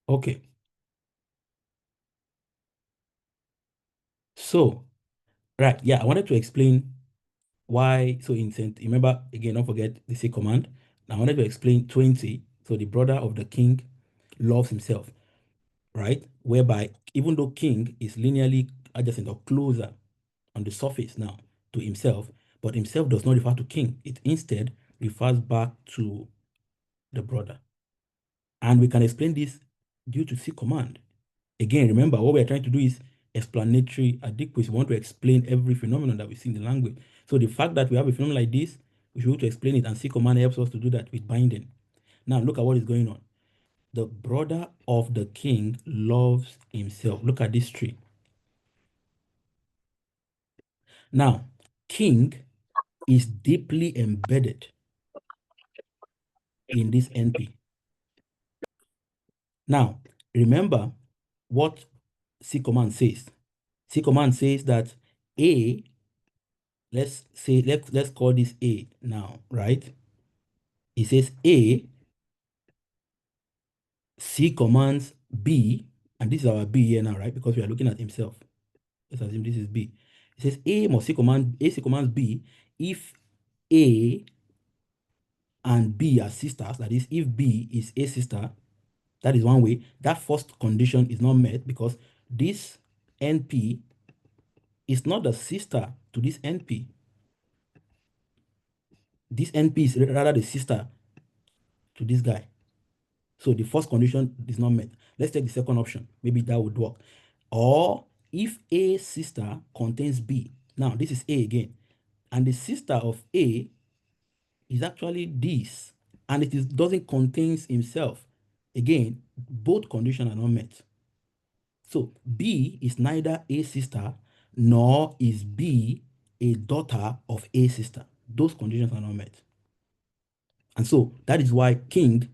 Okay. So, right, yeah, I wanted to explain why. So remember again, don't forget the C command. Now I wanted to explain 20. So the brother of the king loves himself, right? Whereby even though king is linearly adjacent or closer on the surface now to himself, but himself does not refer to king. It instead refers back to the brother. And we can explain this due to C command. Again, remember what we're trying to do is explanatory adequacy. We want to explain every phenomenon that we see in the language. So the fact that we have a phenomenon like this, we should be able to explain it, and C command helps us to do that with binding. Now look at what is going on. The brother of the king loves himself. Look at this tree. Now, king is deeply embedded in this NP. Now, remember what C command says. C command says that A, let's call this A now, right? It says A, C commands B, and this is our B here now, right? Because we are looking at himself. Let's assume this is B. It says C commands B if A and B are sisters. That is, if B is A sister, that is one way. That first condition is not met because this NP is not the sister to this NP. This NP is rather the sister to this guy. So the first condition is not met. Let's take the second option. Maybe that would work. Or if A sister contains B. Now, this is A again. And the sister of A is actually this. And it doesn't contain himself. Again, both conditions are not met. So B is neither A sister nor is B a daughter of A sister. Those conditions are not met. And so that is why king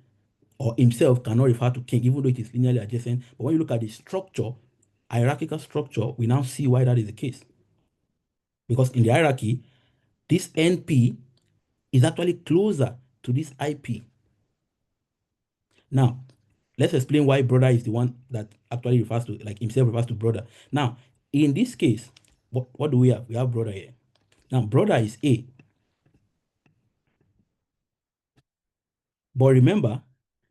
or himself cannot refer to king, even though it is linearly adjacent. But when you look at the structure, hierarchical structure, we now see why that is the case. Because in the hierarchy, this NP is actually closer to this IP. Now, let's explain why brother is the one that actually refers to, like himself refers to brother. Now, in this case, what do we have? We have brother here. Now, brother is A. But remember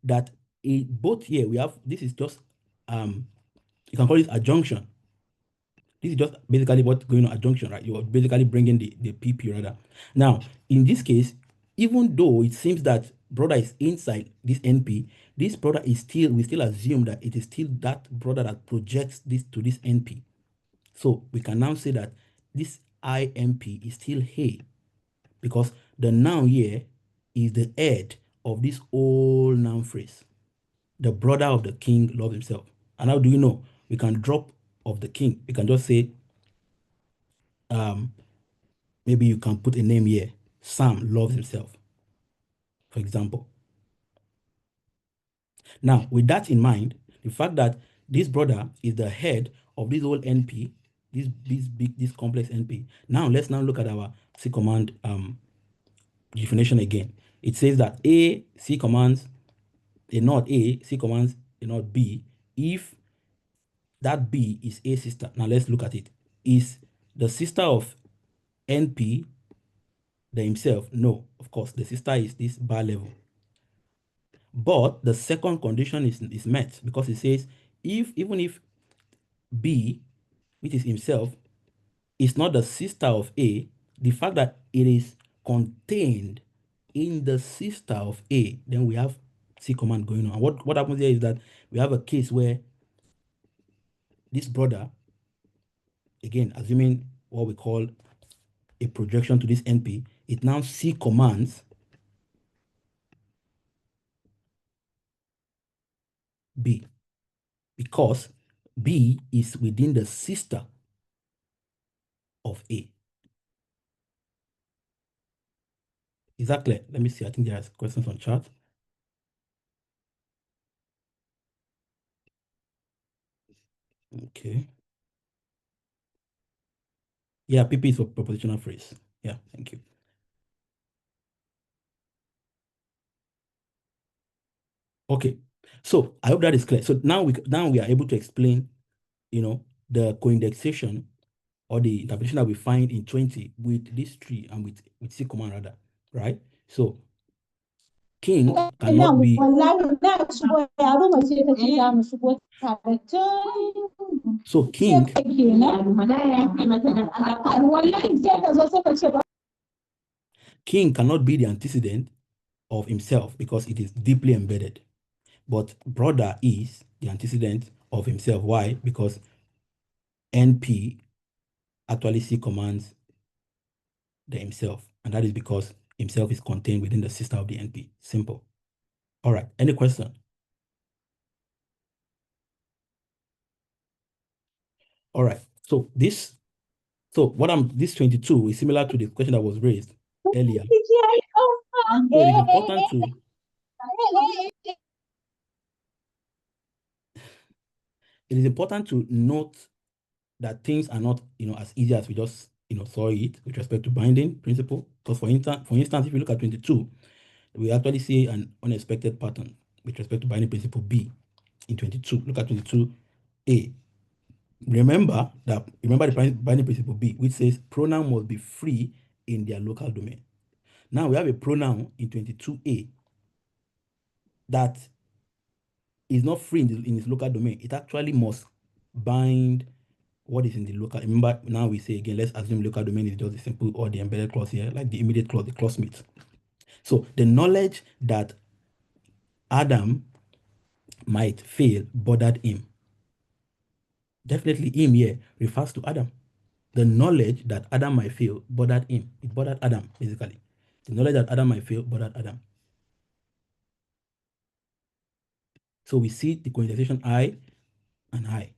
that both here we have, this is just, you can call it adjunction. This is just basically what's going on, adjunction, right? You're basically bringing the PP rather. Now, in this case, even though it seems that brother is inside this NP, this brother is still, we still assume that it is still that brother that projects this to this NP. So we can now say that this IMP is still A because the noun here is the head of this whole noun phrase. The brother of the king loves himself. And how do you know? We can drop of the king. We can just say, maybe you can put a name here. Sam loves himself, for example. Now, with that in mind, the fact that this brother is the head of this whole NP, this complex NP. Now, let's now look at our C command definition again. It says that A, C commands a not A, C commands a not B, if that B is A sister. Now, let's look at it. Is the sister of NP the himself? No, of course, the sister is this bar level. But the second condition is met, because it says even if B, which is himself, is not the sister of A, the fact that it is contained in the sister of A, then we have C command going on. What happens here is that we have a case where this brother, again, assuming what we call a projection to this NP, it now C commands B, because B is within the sister of A. Is that clear? Let me see. I think there are questions on chat. Okay. Yeah, PP is a propositional phrase. Yeah, thank you. Okay, so I hope that is clear. So now we are able to explain, the co-indexation or the interpretation that we find in 20 with this tree and with C command rather, right? So king cannot be. So king cannot be the antecedent of himself because it is deeply embedded. But brother is the antecedent of himself. Why? Because NP actually C commands the himself, and that is because himself is contained within the system of the NP. Simple. All right. Any question? All right. So this 22 is similar to the question that was raised earlier. So it is important to note that things are not, as easy as we just, saw it with respect to binding principle. Because for instance, if you look at 22, we actually see an unexpected pattern with respect to binding principle B in 22. Look at 22A. Remember the binding principle B, which says pronoun must be free in their local domain. Now we have a pronoun in 22A that is not free in its local domain. It actually must bind what is in the local. Remember, now we say again, let's assume local domain is just the simple or the embedded clause here, like the immediate clause, the clause mate. So the knowledge that Adam might fail bothered him. Definitely him here refers to Adam. The knowledge that Adam might fail bothered him. It bothered Adam, basically. The knowledge that Adam might fail bothered Adam. So we see the conjugation I and I,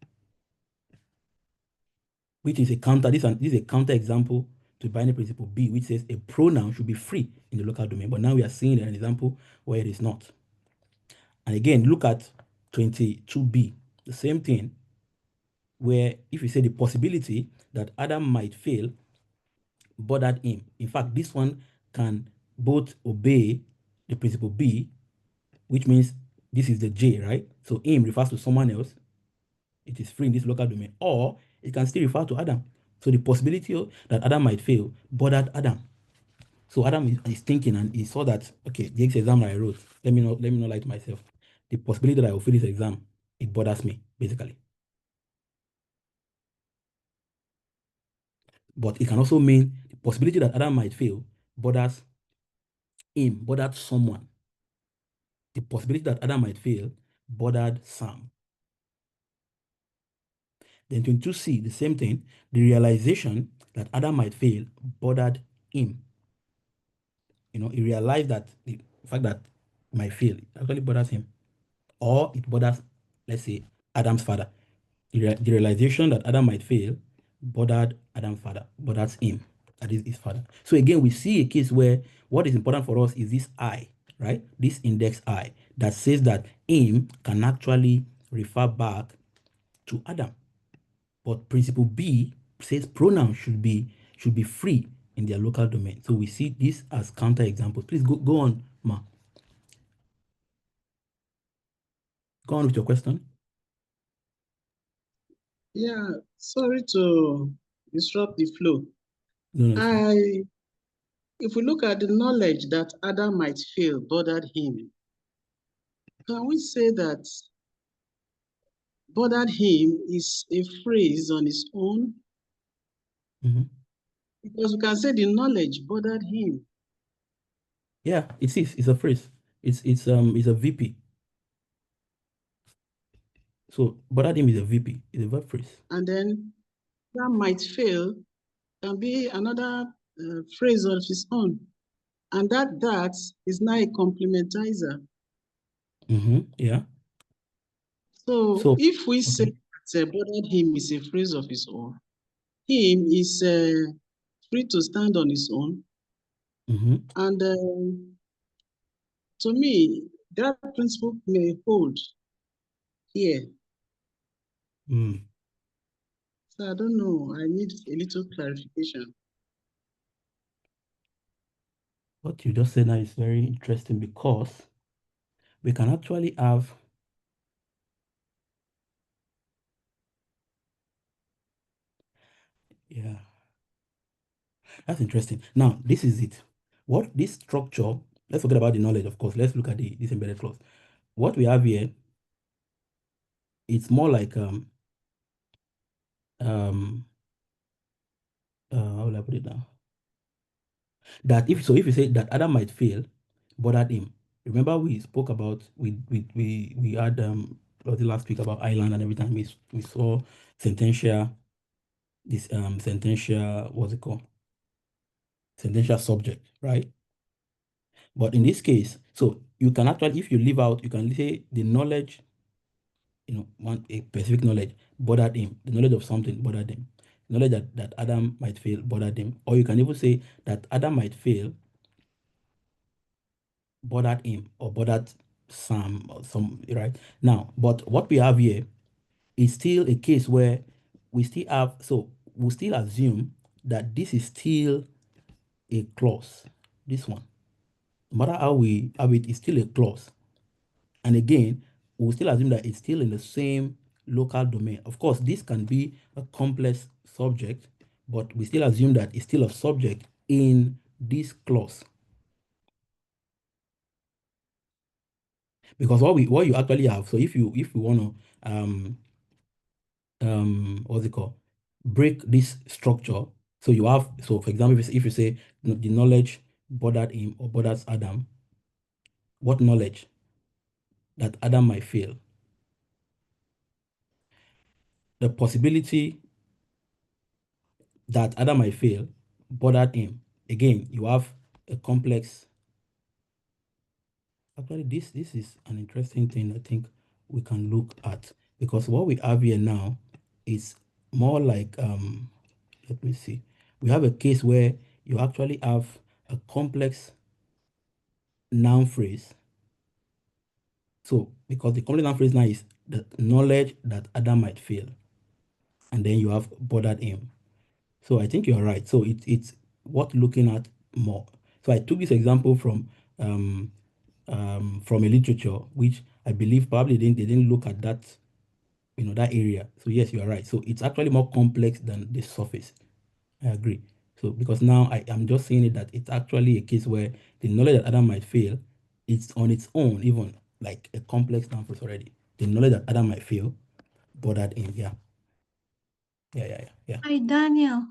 which is a counter. This is a counter example to binary principle B, which says a pronoun should be free in the local domain. But now we are seeing an example where it is not. And again, look at 22B, the same thing, where if you say the possibility that Adam might fail bothered him. In fact, this one can both obey the principle B, which means this is the J, right? So him refers to someone else. It is free in this local domain, or it can still refer to Adam. So the possibility that Adam might fail bothered Adam. So Adam is thinking, and he saw that, okay, the exam that I wrote, let me not lie to myself. The possibility that I will fail this exam, it bothers me, basically. But it can also mean the possibility that Adam might fail bothers him, bothered someone. The possibility that Adam might fail bothered Sam. Then 22C, the same thing. The realization that Adam might fail bothered him. He realized that the fact that he might fail actually bothers him. Or it bothers, let's say, Adam's father. The realization that Adam might fail bothered Adam's father, bothers him, that is his father. So again, we see a case where what is important for us is this I, right? This index I that says that him can actually refer back to Adam. But principle B says pronouns should be free in their local domain. So we see this as counter examples. Please go on, Ma. Go on with your question. Yeah, sorry to disrupt the flow. No, no, If we look at the knowledge that Adam might feel bothered him, can we say that bothered him is a phrase on its own? Mhm. Because we can say the knowledge bothered him. Yeah, it is. It's a phrase. It's a VP. So bothered him is a VP. It's a verb phrase. And then that might fail can be another phrase of its own. And that is now a complementizer. Yeah. So So if we say okay. that bothered him is a phrase of his own, him is free to stand on his own. And to me, that principle may hold here. So I don't know. I need a little clarification. What you just said now is very interesting because we can actually have yeah. That's interesting. Now, this is it. What this structure, let's forget about the knowledge, of course. Let's look at this embedded clause. What we have here, it's more like how will I put it now? That if you say that Adam might fail, bothered him. Remember we spoke about we had the last week about island and every time we saw sentential sentential what's it called? Sentential subject, right? But in this case, so you can actually, if you leave out, you can say the knowledge, a specific knowledge bothered him, the knowledge of something bothered him, knowledge that Adam might fail bothered him, or you can even say that Adam might fail bothered him or bothered Sam or some, right? Now, but what we have here is still a case where we still have, so we still assume that this is still a clause, this one. No matter how we have it, it's still a clause. And again, we'll still assume that it's still in the same local domain. Of course, this can be a complex subject, but we still assume that it's still a subject in this clause. Because what you actually have, so if you want to what's it called, break this structure, so you have, so for example, if you say the knowledge bothered him or bothers Adam, what knowledge that Adam might fail, the possibility that Adam might fail bothered him. Again, you have a complex. Actually, this is an interesting thing I think we can look at, because what we have here now is more like let me see. We have a case where you actually have a complex noun phrase. So because the complex noun phrase now is the knowledge that Adam might fail, and then you have bothered him. So I think you're right. So it's worth looking at more. So I took this example from a literature, which I believe probably they didn't look at that, that area. So yes, you are right. So it's actually more complex than the surface. I agree. So because now I am just saying it that it's actually a case where the knowledge that Adam might fail, it's on its own, even like a complex numbers already. The knowledge that Adam might fail, bothered him. Yeah. Hi, Daniel.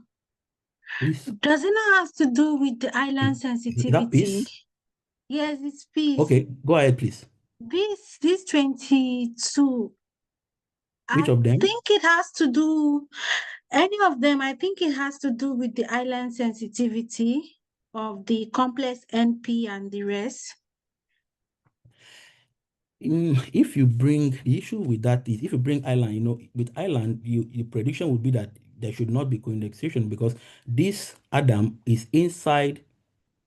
Please. Doesn't it have to do with the island Is that sensitivity? peace? Yes, it's peace. Okay, go ahead, please. This 22. Which I of them? think it has to do, any of them, I think it has to do with the island sensitivity of the complex NP and the rest. If you bring the issue with that is if you bring island, with island, your prediction would be that there should not be co-indexation because this Adam is inside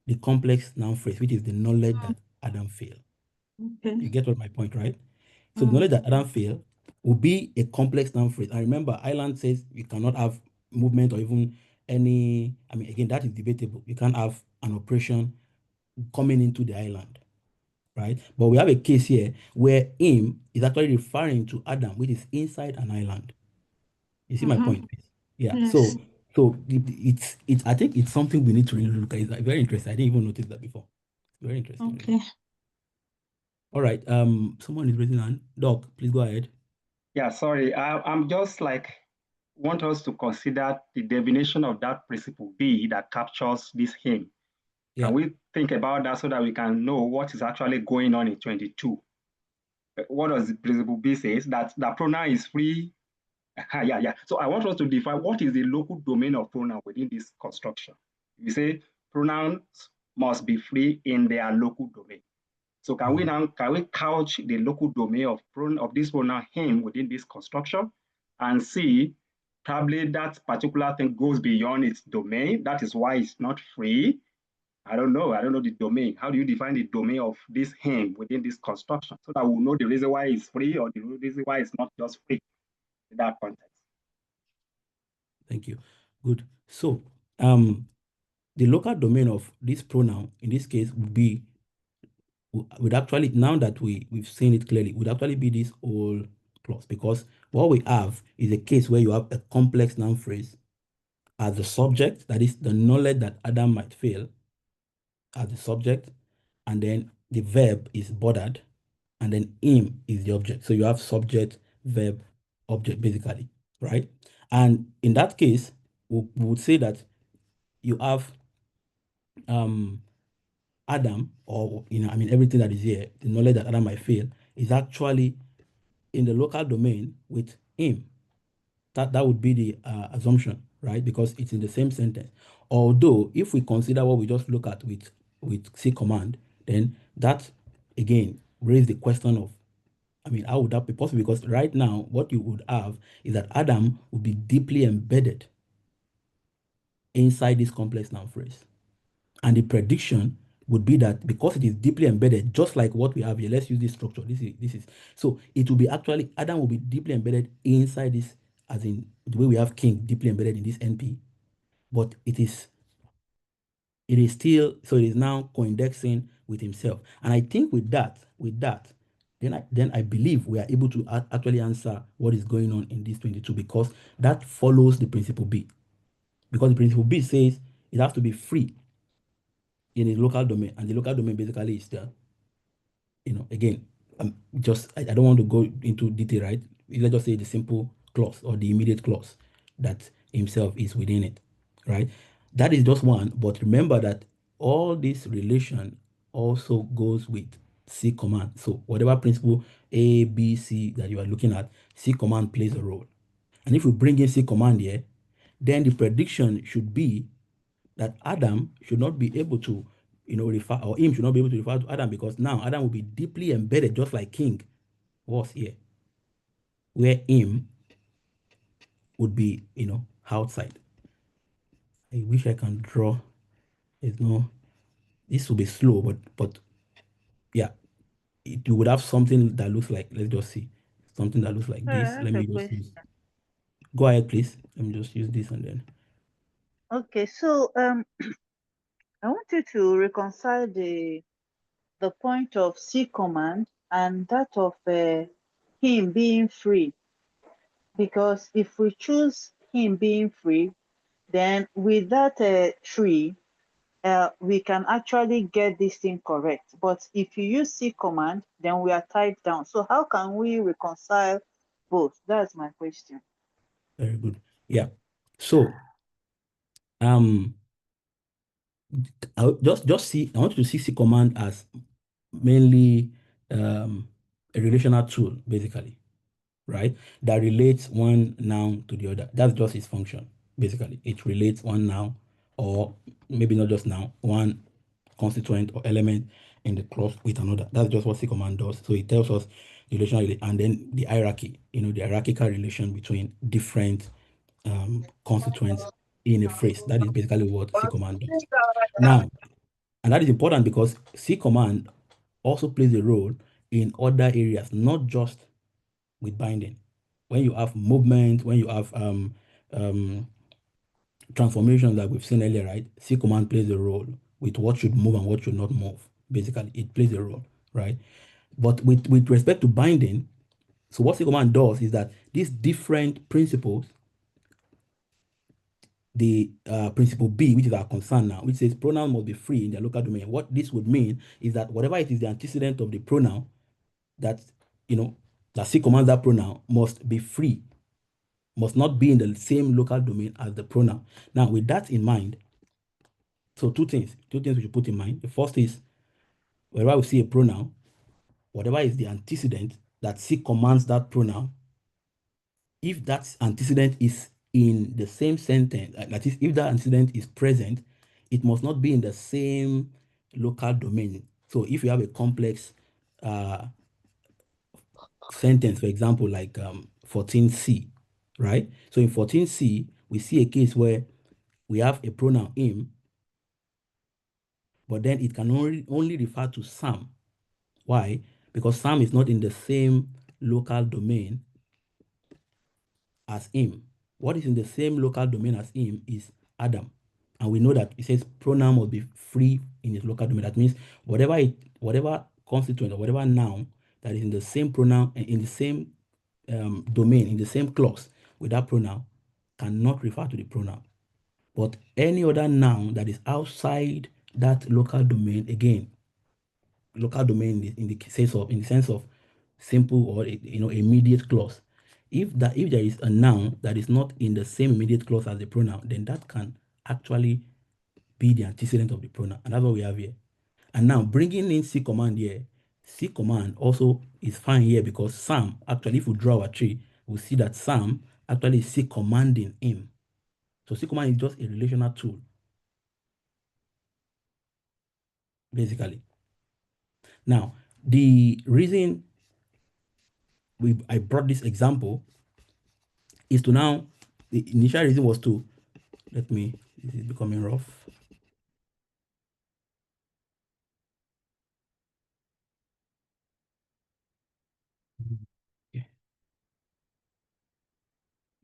the complex noun phrase, which is the knowledge that Adam failed. Okay. You get what my point, right? So the knowledge that Adam failed will be a complex noun phrase. And remember, island says you cannot have movement or even any, again, that is debatable. You can't have an operation coming into the island, right? But we have a case here where him is actually referring to Adam, which is inside an island. You see my point? Yeah. Yes. So So it's I think it's something we need to really look at. It's very interesting. I didn't even notice that before. Very interesting. Okay. Really. All right. Someone is raising hand. Doc, please go ahead. Yeah, sorry. I'm just like want us to consider the definition of that principle B that captures this hymn. Yeah. Can we think about that so that we can know what is actually going on in 22? What does the principle B says? That the pronoun is free. Yeah. So I want us to define what is the local domain of pronoun within this construction. We say pronouns must be free in their local domain. So can we couch the local domain of this pronoun him within this construction and see probably that particular thing goes beyond its domain. That is why it's not free. I don't know the domain. How do you define the domain of this him within this construction so that we'll know the reason why it's free or the reason why it's not just free in that context? Thank you. Good. So the local domain of this pronoun in this case would actually, now that we've seen it clearly, would actually be this whole clause, because what we have is a case where you have a complex noun phrase as the subject, that is the knowledge that Adam might fail, as the subject, and then the verb is bordered, and then him is the object. So you have subject, verb, object, basically, right? And in that case, we would say that you have Adam, or everything that is here, the knowledge that Adam might fail, is actually in the local domain with him. That would be the assumption, right? Because it's in the same sentence. Although, if we consider what we just look at with C command, then that again raise the question of, how would that be possible? Because right now, what you would have is that Adam would be deeply embedded inside this complex noun phrase. And the prediction would be that because it is deeply embedded, just like what we have here, let's use this structure. This is so it will be actually Adam will be deeply embedded inside this, as in the way we have King deeply embedded in this NP, but it is still, so it is now co-indexing with himself. And I think with that, then I believe we are able to actually answer what is going on in this 22, because that follows the principle B. Because the principle B says it has to be free in a local domain, and the local domain basically is the, again, I don't want to go into detail, right? Let's just say the simple clause or the immediate clause that himself is within it, right? That is just one, but remember that all this relation also goes with C command. So whatever principle A, B, C that you are looking at, C command plays a role. And if we bring in C command here, then the prediction should be that Adam should not be able to, refer, or him should not be able to refer to Adam, because now Adam will be deeply embedded, just like King was here, where him would be, outside. I wish I can draw. There's no. This will be slow, but yeah, you would have something that looks like. Let's just see something that looks like this. Let That's a me just question. use. Go ahead, please. Let me just use this and then. Okay, so I want you to reconcile the point of C command and that of him being free. Because if we choose him being free, then with that tree, we can actually get this thing correct. But if you use C command, then we are tied down. So how can we reconcile both? That's my question. Very good. Yeah. So just see. I want you to see C command as mainly a relational tool, basically, right? That relates one noun to the other. That's just its function, basically. It relates one noun, or maybe not just noun, one constituent or element in the clause with another. That's just what C command does. So it tells us the relational, and then the hierarchy, the hierarchical relation between different constituents in a phrase. That is basically what C command does. Now, and that is important because C command also plays a role in other areas, not just with binding. When you have movement, when you have transformations that we've seen earlier, right? C command plays a role with what should move and what should not move. Basically, it plays a role, right? But with respect to binding, so what C command does is that these different principles the principle B, which is our concern now, which says pronouns must be free in their local domain. What this would mean is that whatever it is the antecedent of the pronoun that, that C commands that pronoun must be free, must not be in the same local domain as the pronoun. Now, with that in mind, so two things we should put in mind. The first is, whenever we see a pronoun, whatever is the antecedent that C commands that pronoun, if that antecedent is in the same sentence, that is, if that antecedent is present, it must not be in the same local domain. So if you have a complex sentence, for example, like 14C, right? So in 14C, we see a case where we have a pronoun him, but then it can only refer to Sam. Why? Because Sam is not in the same local domain as him. What is in the same local domain as him is Adam. And we know that it says pronoun must be free in its local domain. That means whatever constituent or whatever noun that is in the same pronoun and in the same domain, in the same clause with that pronoun, cannot refer to the pronoun. But any other noun that is outside that local domain, again, local domain in the sense of simple or immediate clause. If there is a noun that is not in the same immediate clause as the pronoun, then that can actually be the antecedent of the pronoun, and that's what we have here. And now bringing in C command here, C command also is fine here because Sam, actually, if we draw our tree, we'll see that Sam actually is C commanding him. So C command is just a relational tool, basically. Now, the reason I brought this example is to now, the initial reason was to, this is becoming rough. Okay.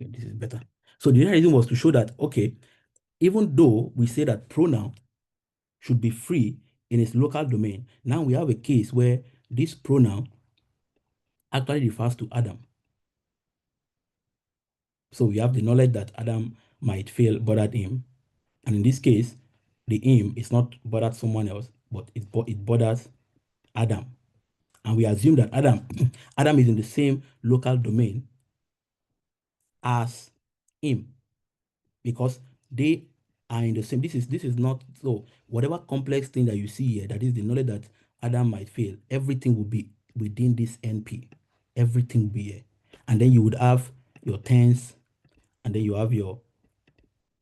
This is better. So the initial reason was to show that, okay, even though we say that pronoun should be free in its local domain, now we have a case where this pronoun actually refers to Adam. So we have the knowledge that Adam might feel bothered him. And in this case, the him is not bothered someone else, but it bothers Adam. And we assume that Adam is in the same local domain as him because they are in the same. This is not so. Whatever complex thing that you see here, that is the knowledge that Adam might fail, everything will be within this NP. Everything will be here. And then you would have your tense, and then you have your,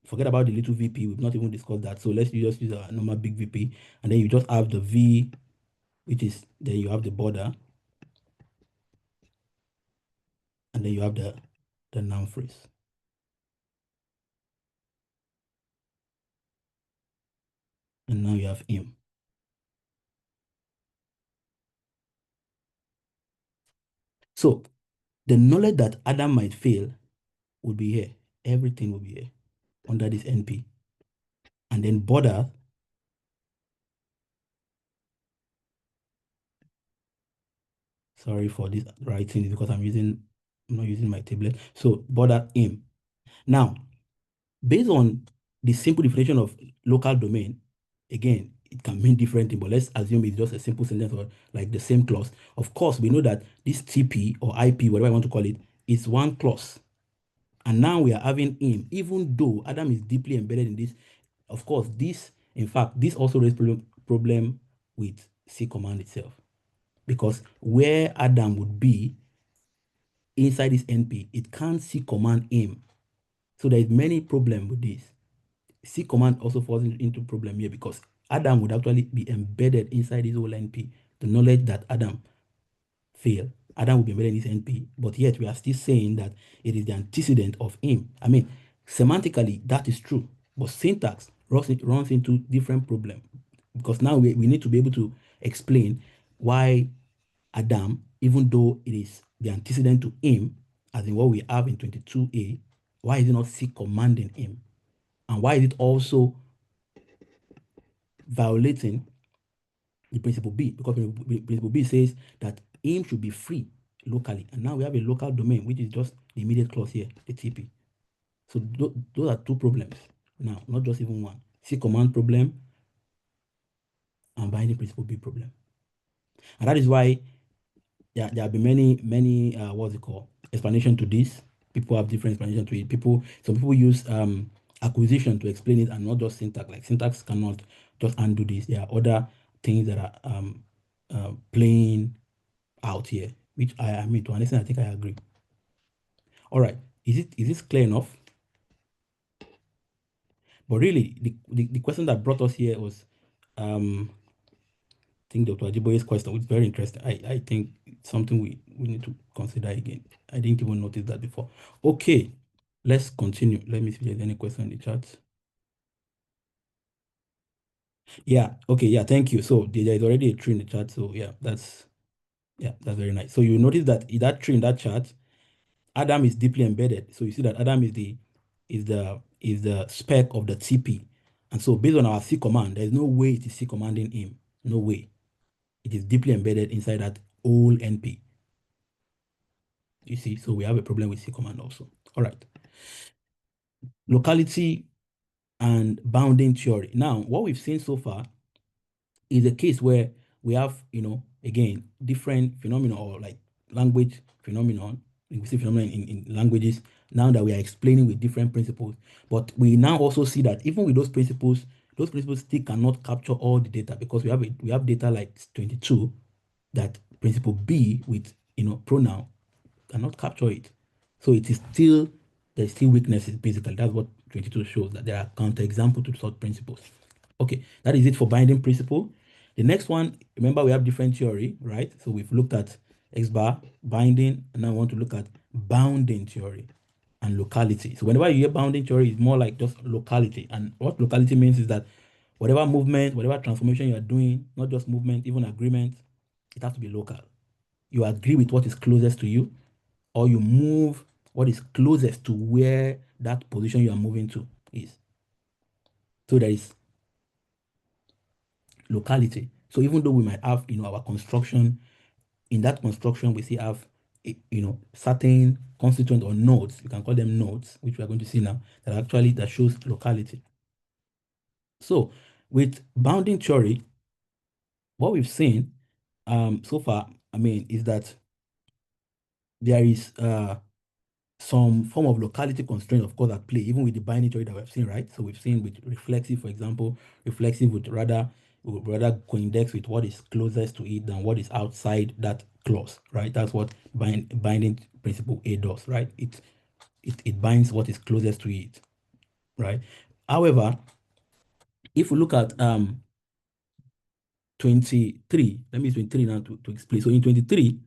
forget about the little VP, we've not even discussed that. So let's just use a normal big VP, and then you just have the V, which is, then you have the border, and then you have the noun phrase. And now you have him. So the knowledge that Adam might fail would be here. Everything will be here under this NP. And then border, sorry for this writing because I'm not using my tablet. So border him. Now, based on the simple definition of local domain, again, it can mean different things, but let's assume it's just a simple sentence or like the same clause. Of course, we know that this TP or IP, whatever I want to call it, is one clause. And now we are having him, even though Adam is deeply embedded in this. Of course, this also raises problem with C command itself. Because where Adam would be inside this NP, it can't C command him. So there is many problem with this. C command also falls into problem here because Adam would actually be embedded inside this whole NP. The knowledge that Adam failed, Adam will be embedded in this NP, but yet we are still saying that it is the antecedent of him. I mean, semantically, that is true, but syntax runs into different problem because now we need to be able to explain why Adam, even though it is the antecedent to him, as in what we have in 22a, why is it not C commanding him? And why is it also violating the principle B? Because principle B says that him should be free locally. And now we have a local domain, which is just the immediate clause here, the TP. So those are two problems. Now, not just even one. C command problem and binding principle B problem. And that is why there have been many what's it called, explanation to this. People have different explanation to it. Some people use acquisition to explain it and not just syntax. Like syntax cannot just undo this. There are other things that are playing out here, which I mean, to understand, I think I agree. All right, is this clear enough? But really, the question that brought us here was I think Dr. Ajiboye's question was very interesting. I think it's something we need to consider again. I didn't even notice that before. Okay, let's continue. Let me see if there's any question in the chat. Yeah, okay, yeah, thank you. So there is already a tree in the chat. So yeah, that's very nice. So you notice that in that tree in that chart, Adam is deeply embedded. So you see that Adam is the spec of the TP. And so based on our C command, there's no way it is C commanding him. No way. It is deeply embedded inside that whole NP. You see, so we have a problem with C command also. All right. Locality and bounding theory. Now, what we've seen so far is a case where we have, again, different phenomena or like language phenomenon, linguistic phenomenon in languages, now that we are explaining with different principles. But we now also see that even with those principles still cannot capture all the data, because we have data like 22 that principle B with pronoun cannot capture it. So it is still, there's still weaknesses basically. That's what 22 shows, that there are counterexamples to such principles. Okay, that is it for binding principle. The next one, remember we have different theory, right? So we've looked at X bar, binding, and now I want to look at bounding theory and locality. So whenever you hear bounding theory, it's more like just locality. And what locality means is that whatever movement, whatever transformation you are doing, not just movement, even agreement, it has to be local. You agree with what is closest to you, or you move what is closest to where that position you are moving to is. So there is locality. So even though we might have, our construction, in that construction, we still have, certain constituent or nodes, you can call them nodes, which we are going to see now, that shows locality. So with bounding theory, what we've seen so far, is that there is some form of locality constraint, of course, at play, even with the binary theory that we've seen, right? So we've seen with reflexive, for example, reflexive would rather co-index with what is closest to it than what is outside that clause, right? That's what binding principle A does, right? It binds what is closest to it, right? However, if we look at 23, let me use 23 now to explain. So in 23,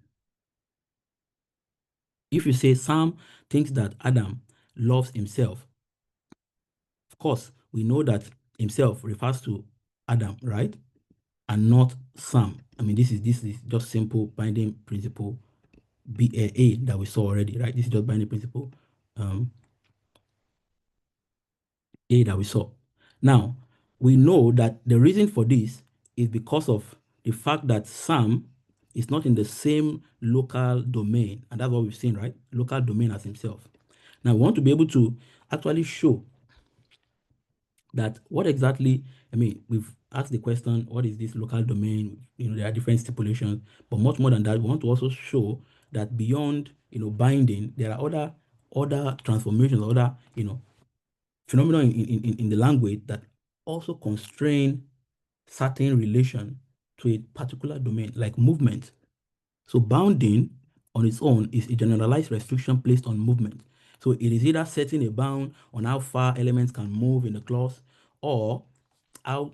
if you say Sam thinks that Adam loves himself, of course, we know that himself refers to Adam, right? And not Sam. This is just simple binding principle A that we saw already, right? This is just binding principle A that we saw. Now, we know that the reason for this is because of the fact that Sam is not in the same local domain, and that's what we've seen, right? Local domain as himself. Now, we want to be able to actually show that what exactly, we've asked the question, what is this local domain? There are different stipulations, but much more than that, we want to also show that beyond, binding, there are other transformations, other, phenomena in the language that also constrain certain relation to a particular domain, like movement. So bounding on its own is a generalized restriction placed on movement. So it is either setting a bound on how far elements can move in the clause, or in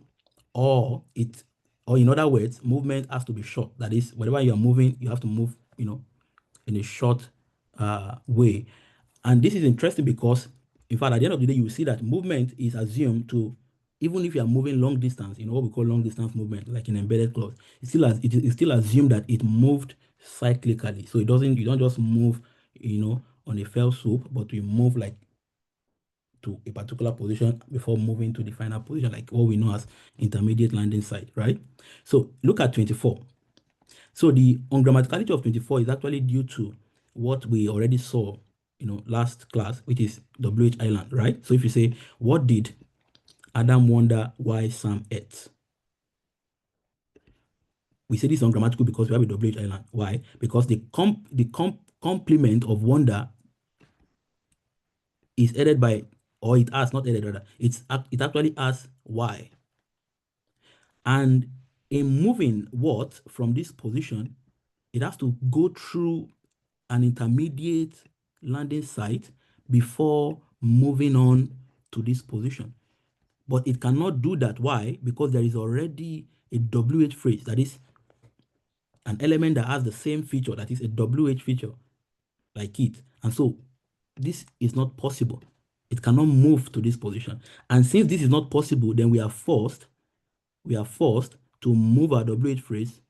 other words, movement has to be short. That is, whenever you are moving, you have to move, in a short way. And this is interesting because, in fact, at the end of the day, you will see that movement is assumed to, even if you are moving long distance, what we call long distance movement, like in embedded clause, it is still assumed that it moved cyclically. So you don't just move, on a fell swoop, but you move like to a particular position before moving to the final position, like what we know as intermediate landing site, right? So look at 24. So the ungrammaticality of 24 is actually due to what we already saw, last class, which is WH Island, right? So if you say, what did Adam wonder why Sam ate. We say this is ungrammatical because we have a WH island. Why? Because the complement of wonder is added by, or it has not added rather. It actually has why. And in moving what from this position, it has to go through an intermediate landing site before moving on to this position. But it cannot do that. Why? Because there is already a WH phrase, that is an element that has the same feature, that is a WH feature like it. And so this is not possible. It cannot move to this position. And since this is not possible, then we are forced to move our WH phrase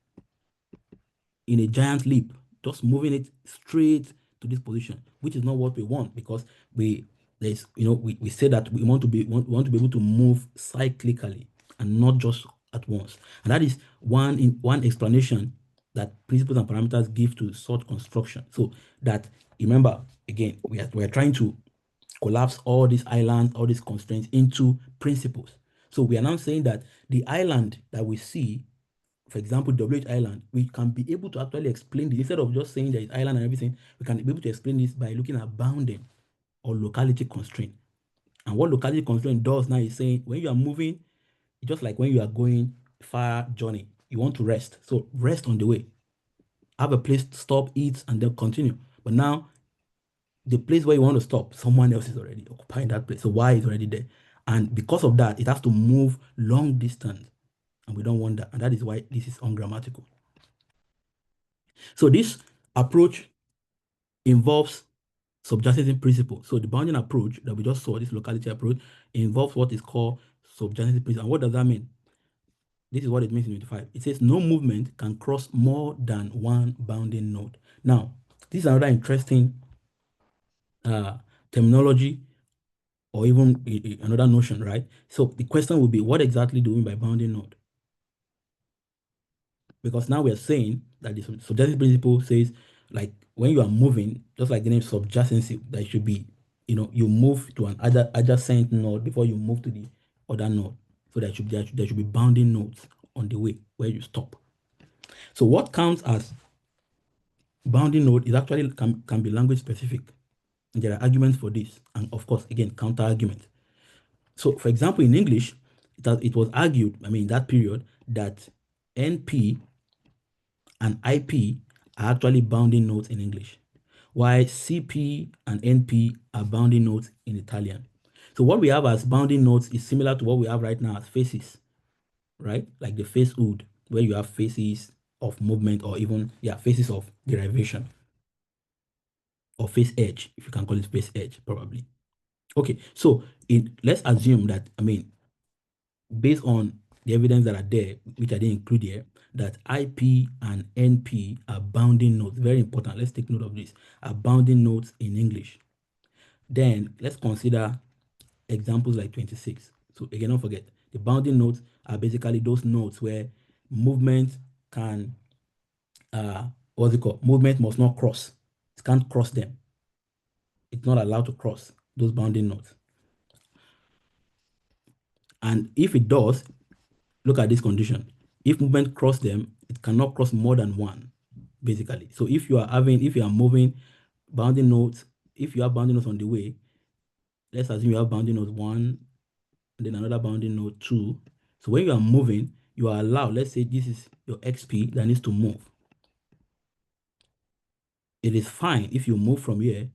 in a giant leap, just moving it straight to this position, which is not what we want, because we say that we want to be able to move cyclically and not just at once. And that is one explanation that principles and parameters give to such construction. So that, remember, again, we are trying to collapse all these islands, all these constraints into principles. So we are now saying that the island that we see, for example, WH island, we can be able to actually explain this. Instead of just saying there is island and everything, we can be able to explain this by looking at bounding or locality constraint. And what locality constraint does now is saying when you are moving, just like when you are going far journey, you want to rest. So rest on the way. Have a place to stop, eat, and then continue. But now, the place where you want to stop, someone else is already occupying that place. So why is already there? And because of that, it has to move long distance. And we don't want that. And that is why this is ungrammatical. So this approach involves subjacent principle. So the bounding approach that we just saw, this locality approach, involves what is called subjacent principle. And what does that mean? This is what it means in 25. It says no movement can cross more than one bounding node. Now, this is another interesting terminology, or even another notion, right? So the question will be, what exactly do we mean by bounding node? Because now we are saying that the subjacent principle says, like, when you are moving, just like the name subjacency, that should be, you move to an adjacent node before you move to the other node. So there should be bounding nodes on the way where you stop. So what counts as bounding node is actually can be language specific. And there are arguments for this, and of course, again, counter arguments. So, for example, in English, it was argued, in that period, that NP and IP are actually bounding nodes in English, while CP and NP are bounding nodes in Italian. So what we have as bounding nodes is similar to what we have right now as faces, right? Like the face hood, where you have faces of movement, or even, faces of derivation, or face edge, if you can call it face edge, probably. Okay, so let's assume that, based on the evidence that are there, which I didn't include here, that IP and NP are bounding nodes. Very important. Let's take note of this. Are bounding nodes in English. Then let's consider examples like 26. So again, don't forget, the bounding nodes are basically those nodes where movement can, what's it called? Movement must not cross. It can't cross them. It's not allowed to cross those bounding nodes. And if it does, look at this condition. If movement cross them, it cannot cross more than one, basically. So if you are moving bounding nodes, if you have bounding nodes on the way, let's assume you have bounding node 1, and then another bounding node 2. So when you are moving, you are allowed, let's say this is your XP that needs to move. It is fine if you move from here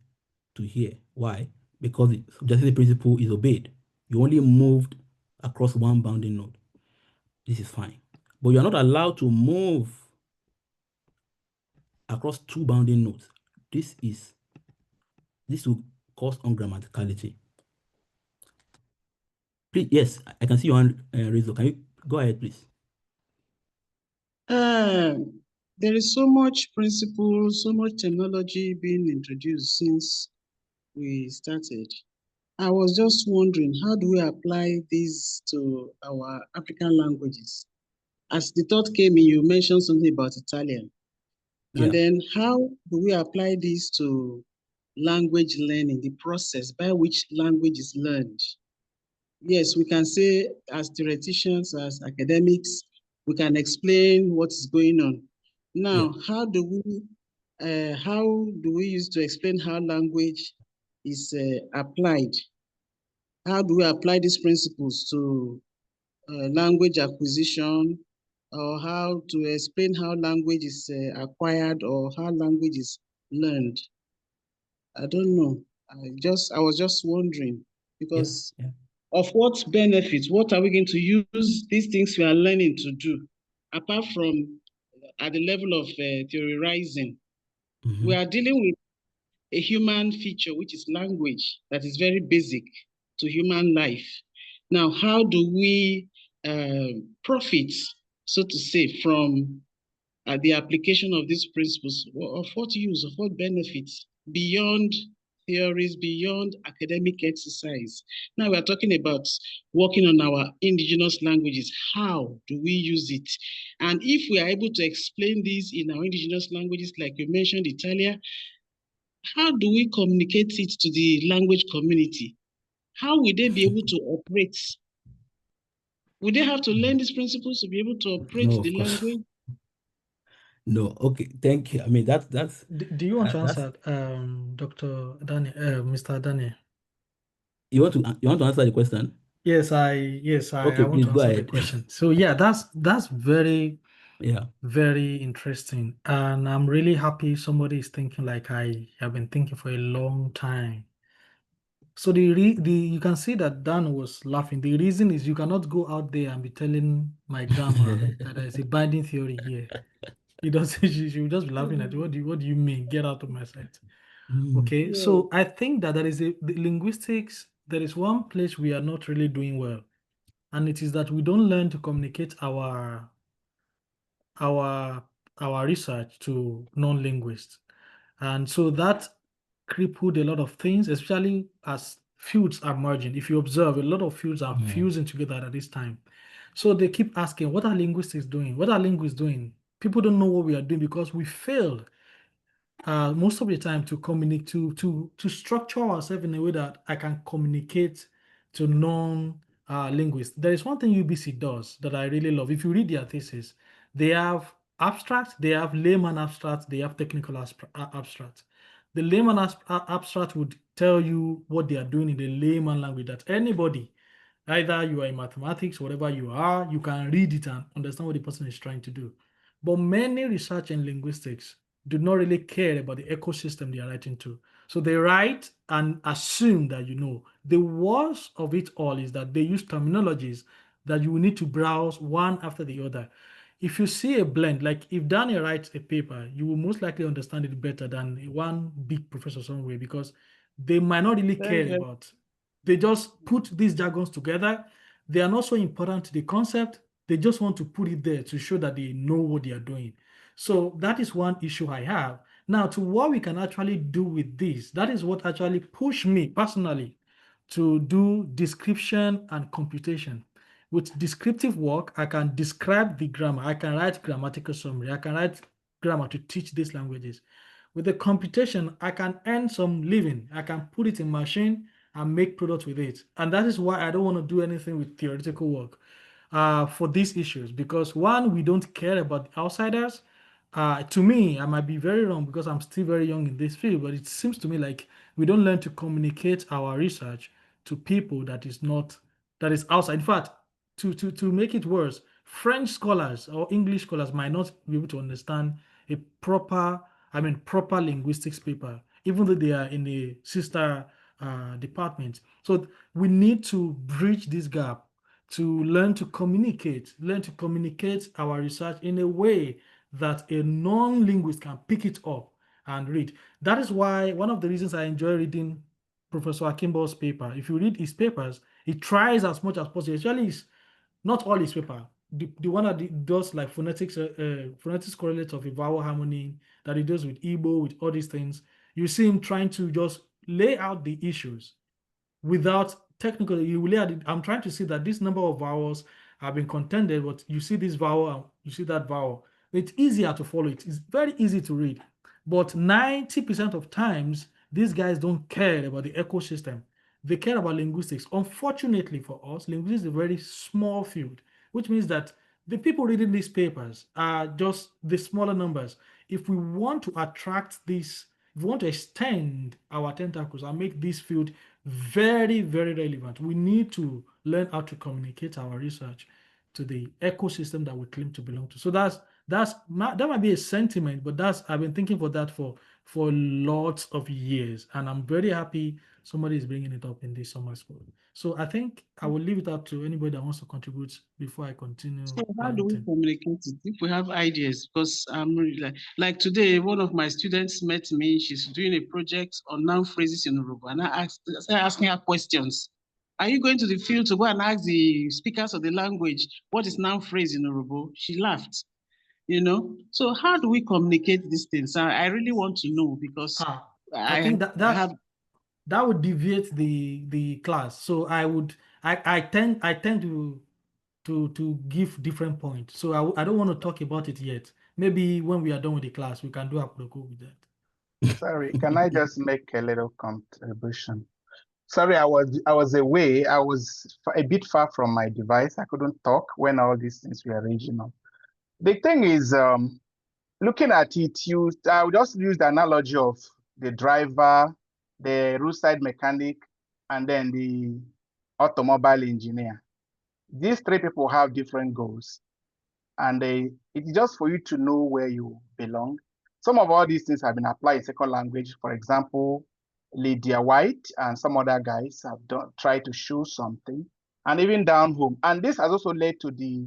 to here. Why? Because the subjacent principle is obeyed. You only moved across one bounding node. This is fine. But you are not allowed to move across two bounding nodes. This will cause ungrammaticality. Please, yes, I can see your hand raised. Can you go ahead, please? There is so much principle, so much terminology being introduced since we started. I was just wondering, how do we apply this to our African languages? As the thought came in, you mentioned something about Italian. And then how do we apply this to language learning, the process by which language is learned? yes, we can say as theoreticians, as academics, we can explain what is going on. Yeah. Now, how do we use to explain how language is applied? How do we apply these principles to language acquisition, or how to explain how language is acquired or how language is learned? I don't know. I was just wondering Yeah. because Yeah. of what benefits, what are we going to use these things we are learning to do, apart from at the level of theorizing. We Mm-hmm. are dealing with a human feature, which is language, that is very basic to human life. Now, how do we profit, so to say, from the application of these principles? Of what use, of what benefits beyond theories, beyond academic exercise? Now we're talking about working on our indigenous languages. How do we use it? And if we are able to explain this in our indigenous languages, like you mentioned, Italia, how do we communicate it to the language community? How will they be able to operate? Will they have to learn these principles to be able to operate No, of the course. language? No. Okay. Thank you. I mean, Do you want to that's answer, Dr. Daniel, Mr. Daniel? you want to answer the question? Yes, I Okay, want please to go answer the ahead. question. So yeah, that's very, Yeah. very interesting. And I'm really happy somebody is thinking like I have been thinking for a long time. So the you can see that Dan was laughing. The reason is you cannot go out there and be telling my grandma that there's a binding theory here. He does she will just be laughing at you. What do you mean? Get out of my sight. Mm. Okay, Yeah. so I think that the linguistics, there is one place we are not really doing well, and it is that we don't learn to communicate our our research to non-linguists. And so that crippled a lot of things, especially as fields are merging. If you observe, a lot of fields are Mm. fusing together at this time. So they keep asking, what are linguistics doing? What are linguists doing? People don't know what we are doing because we failed most of the time to communicate to structure ourselves in a way that I can communicate to non linguists. There is one thing UBC does that I really love. If you read their thesis, they have abstract, they have layman abstract, they have technical abstract. The layman abstract would tell you what they are doing in the layman language that anybody, either you are in mathematics, whatever you are, you can read it and understand what the person is trying to do. But many research in linguistics do not really care about the ecosystem they are writing to. So they write and assume that you know. The worst of it all is that they use terminologies that you will need to browse one after the other. If you see a blend, like if Daniel writes a paper, you will most likely understand it better than one big professor somewhere because they might not really Very, care very. about. They just put these jargons together. They are not so important to the concept. They just want to put it there to show that they know what they are doing. So that is one issue I have. Now, to what we can actually do with this, that is what actually pushed me personally to do description and computation. With descriptive work, I can describe the grammar, I can write grammatical summary, I can write grammar to teach these languages. With the computation, I can earn some living. I can put it in machine and make products with it. And that is why I don't want to do anything with theoretical work for these issues because one, we don't care about outsiders. To me, I might be very wrong because I'm still very young in this field, but it seems to me like we don't learn to communicate our research to people that is outside. In fact, to make it worse, French scholars or English scholars might not be able to understand a proper linguistics paper, even though they are in a sister department. So we need to bridge this gap to learn to communicate our research in a way that a non-linguist can pick it up and read. That is why one of the reasons I enjoy reading Professor Akimbo's paper. If you read his papers, he tries as much as possible, especially his, not all his paper. The one that does like phonetics correlates of a vowel harmony that he does with Igbo, with all these things. You see him trying to just lay out the issues without technically you will lay out I'm trying to see that this number of vowels have been contended, but you see this vowel and you see that vowel. It's easier to follow it. It's very easy to read. But 90% of times, these guys don't care about the ecosystem. they care about linguistics. Unfortunately for us, linguistics is a very small field, which means that the people reading these papers are just the smaller numbers. If we want to attract this, if we want to extend our tentacles and make this field very, very relevant, we need to learn how to communicate our research to the ecosystem that we claim to belong to. So that might be a sentiment, but I've been thinking for that for lots of years, and I'm very happy somebody is bringing it up in this summer school. So I think I will leave it up to anybody that wants to contribute before I continue. So how do we communicate it if we have ideas? Because I'm really like today, one of my students met me. She's doing a project on noun phrases in Yoruba, and I started asking her questions. Are you going to the field to go and ask the speakers of the language what is noun phrase in Yoruba? She laughed. You know, so how do we communicate these things? I really want to know, because I think that would deviate the class. So I tend to give different points. So I don't want to talk about it yet. Maybe when we are done with the class, we can do a protocol with that. Sorry, can I just make a little contribution? Sorry, I was away. I was a bit far from my device. I couldn't talk when all these things were raging on. The thing is, looking at it, I would just use the analogy of the driver, the roadside mechanic, and then the automobile engineer. These three people have different goals, and it's just for you to know where you belong. Some of all these things have been applied in second language. For example, Lydia White and some other guys have tried to show something, and even down home. And this has also led to the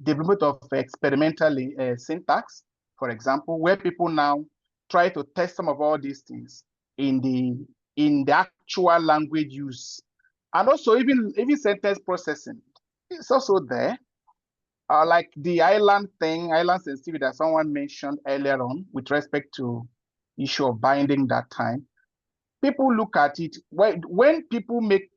development of experimental syntax, for example, where people now try to test some of all these things in the actual language use. And also even sentence processing, it's also there. Like the island sensitivity that someone mentioned earlier on with respect to issue of binding that time. People look at it when people make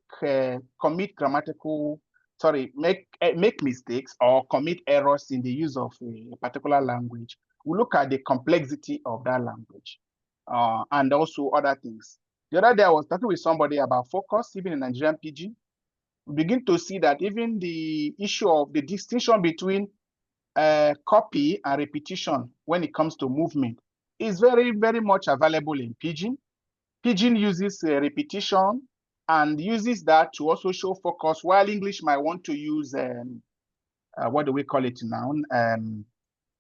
mistakes or commit errors in the use of a particular language. We look at the complexity of that language and also other things. The other day I was talking with somebody about focus, even in Nigerian Pidgin. We begin to see that even the issue of the distinction between copy and repetition when it comes to movement is very, very much available in Pidgin. Pidgin uses repetition and uses that to also show focus, while English might want to use, what do we call it now?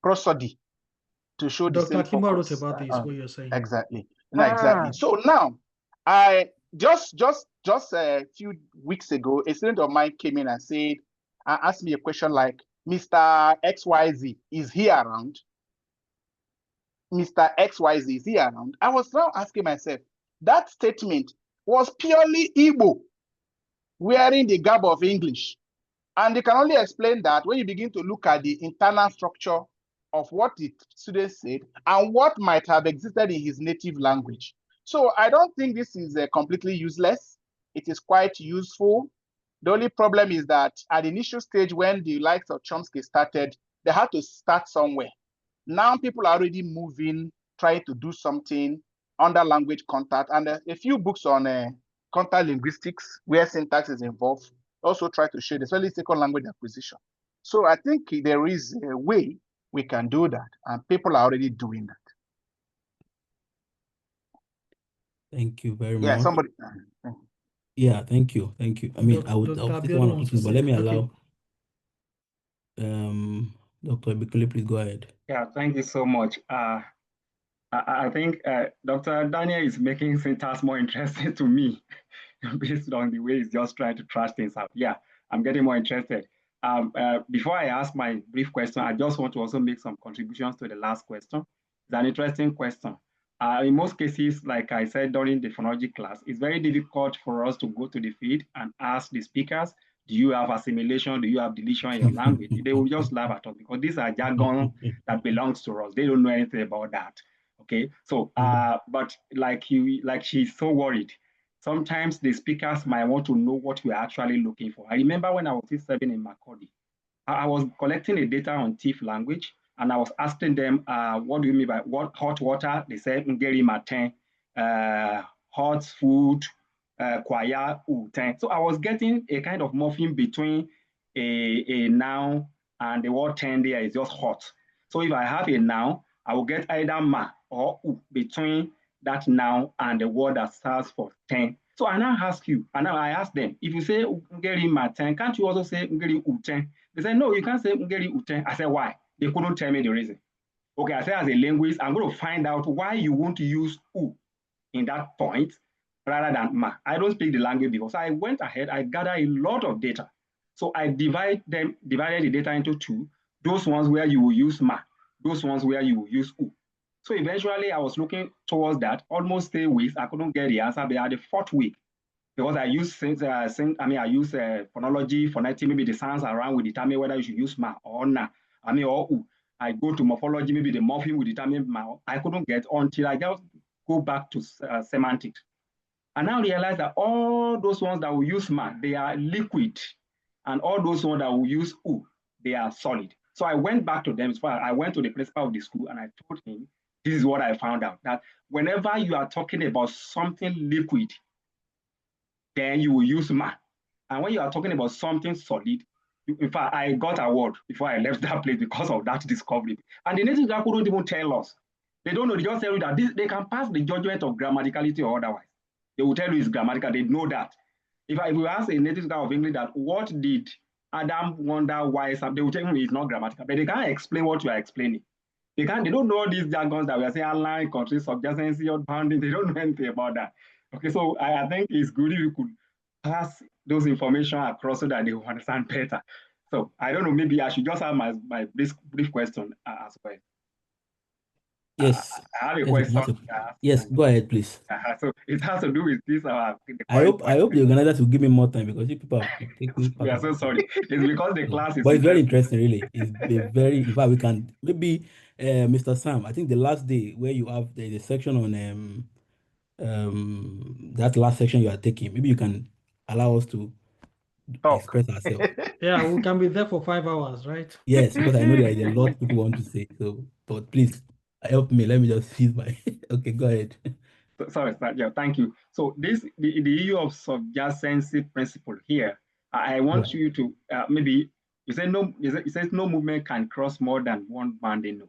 Prosody to show the same Dr. Akimba wrote focus. about this, what you're saying. Exactly. No, exactly. So now, I just a few weeks ago, a student of mine came in and asked me a question like, Mr. XYZ, is he around? Mr. XYZ, is he around? I was now asking myself, that statement was purely Igbo, wearing the garb of English. And you can only explain that when you begin to look at the internal structure of what the student said and what might have existed in his native language. So I don't think this is completely useless. It is quite useful. The only problem is that at the initial stage, when the likes of Chomsky started, they had to start somewhere. Now people are already moving, trying to do something under language contact, and a few books on contact linguistics where syntax is involved also try to show, especially second language acquisition. So I think there is a way we can do that, and people are already doing that. Thank you very much. Yeah, somebody. Yeah, thank you. I mean, I would take one or two, but let me allow Dr. Bikule, please go ahead. Yeah, thank you so much. I think Dr. Daniel is making syntax more interesting to me based on the way he's just trying to trash things out. Yeah, I'm getting more interested. Before I ask my brief question, I just want to also make some contributions to the last question. It's an interesting question. In most cases, like I said during the phonology class, it's very difficult for us to go to the field and ask the speakers, do you have assimilation? Do you have deletion in your language? They will just laugh at us because these are jargon that belongs to us. They don't know anything about that. Okay, so but like she's so worried. Sometimes the speakers might want to know what we're actually looking for. I remember when I was serving in Makurdi, I was collecting the data on TIFF language, and I was asking them, what do you mean by what hot water? They said ngeri matin, hot food, kwaya, ten. So I was getting a kind of morpheme between a noun and the word 10 there is just hot. So if I have a noun, I will get either ma or u between that noun and the word that starts for 10. So I now ask you, and now I ask them, if you say ngeri ma 10, can't you also say ngeri u10? They said, no, you can't say ngeri u10. I said, why? They couldn't tell me the reason. Okay, I said, as a linguist, I'm going to find out why you want to use u in that point rather than ma. I don't speak the language before. So I went ahead, I gathered a lot of data. So I divided the data into two, those ones where you will use ma, those ones where you will use u. So eventually I was looking towards that, almost 3 weeks, I couldn't get the answer, but at the 4th week, because I use phonology, phonetic, maybe the sounds around will determine whether you should use ma or na, or u. I go to morphology, maybe the morpheme will determine ma. I couldn't get until I just go back to semantics. And now realize that all those ones that will use ma, they are liquid. And all those ones that will use u, they are solid. So I went back to them. I went to the principal of the school and I told him, this is what I found out, that whenever you are talking about something liquid, then you will use ma. And when you are talking about something solid, in fact, I got an award before I left that place because of that discovery. And the native guy couldn't even tell us. They don't know, they just tell you that they can pass the judgment of grammaticality or otherwise. They will tell you it's grammatical, they know that. If you ask a native guy of English that what did Adam wonder why, they will tell you it's not grammatical, but they can't explain what you are explaining. They don't know these jargons that we are saying, align, country, subjacency, or bounding. They don't know anything about that. Okay, so I think it's good if you could pass those information across so that they will understand better. So I don't know, maybe I should just have my brief question as well. Yes. I have a question. Yes, go ahead, please. So it has to do with this. I hope the organizers will give me more time because you people have taken part. We are so sorry. It's because the class is. But it's very interesting, really. It's very. In fact, we can maybe, Mr. Sam. I think the last day where you have the section on that last section you are taking. Maybe you can allow us to express ourselves. Yeah, we can be there for 5 hours, right? Yes, because I know there is a lot people want to say. So, but please help me. Let me just feel my. Okay, go ahead. Sorry, yeah, thank you. So the issue of subjacency principle here, I want you to maybe you say no. It says no movement can cross more than one bounding node.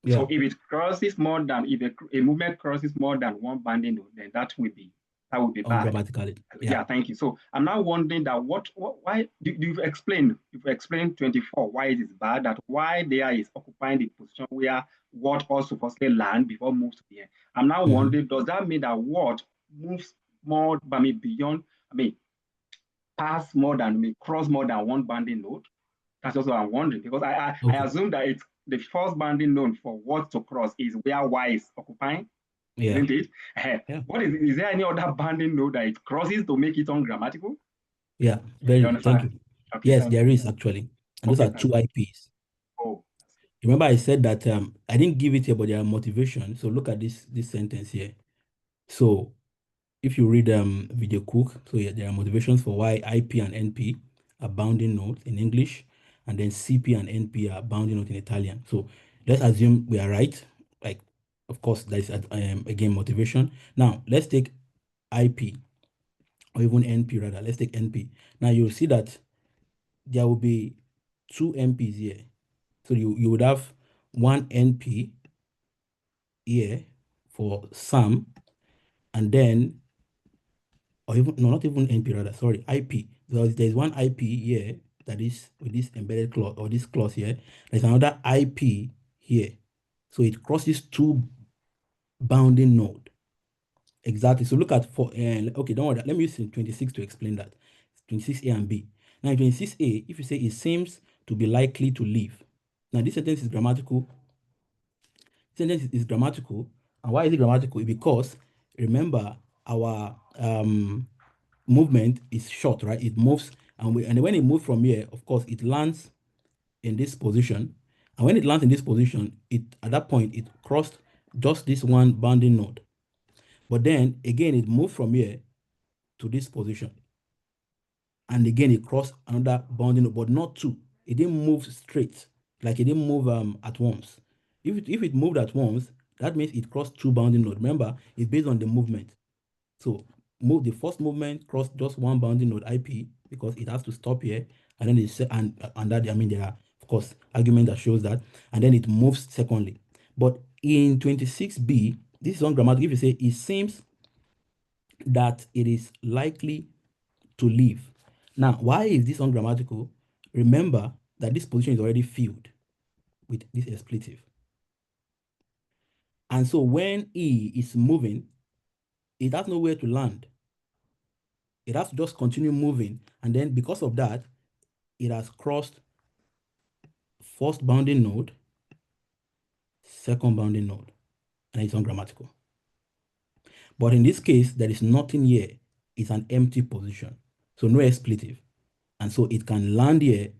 Yeah. So if it crosses more than a movement crosses more than one bounding node, then that would be bad. Grammatically. Yeah, thank you. So I'm now wondering that why you've explained 24 why it is bad, that why there is occupying the position where what also firstly land before moves to the end. I'm now wondering, does that mean that what moves more beyond, pass more than cross more than one bounding node? That's also what I'm wondering, because I assume that it's the first bounding node for what to cross is where Y is occupying. Yeah. Isn't it? Yeah. What is there any other bounding node that it crosses to make it ungrammatical? Yeah, very. Thank you. Okay, yes, there is actually, and those are two IPs. Oh. Remember, I said that I didn't give it here, but there are motivation. So look at this sentence here. So if you read Video Cook, so yeah, there are motivations for why IP and NP are bounding nodes in English, and then CP and NP are bounding nodes in Italian. So let's assume we are right. Like, of course, there is again motivation. Now let's take IP or even NP rather. Let's take NP. Now you'll see that there will be two NPs here. So you would have one NP here for Sam, and then, or even, no, not even NP rather, sorry, IP. There's one IP here that is with this embedded clause or this clause here. There's another IP here. So it crosses two bounding node. Exactly. So look at okay, don't worry. Let me use 26 to explain that. 26A and B. Now in 26A, if you say it seems to be likely to leave. Now this sentence is grammatical. Sentence is grammatical. And why is it grammatical? Because remember our movement is short, right? It moves, and when it moves from here, of course, it lands in this position. And when it lands in this position, at that point it crossed just this one bounding node. But then again, it moved from here to this position. And again, it crossed another bounding node, but not two. It didn't move straight, like it didn't move at once. If it moved at once, that means it crossed two bounding nodes. Remember, it's based on the movement. So the first movement cross just one bounding node IP because it has to stop here, and then it's and that, I mean, there are of course argument that shows that, and then it moves secondly. But in 26b, this is ungrammatical. If you say it seems that it is likely to leave. Now, why is this ungrammatical? Remember that this position is already filled with this expletive. And so when E is moving, it has nowhere to land. It has to just continue moving. And then because of that, it has crossed first bounding node, second bounding node, and it's ungrammatical. But in this case, there is nothing here. It's an empty position. So no expletive. And so it can land here.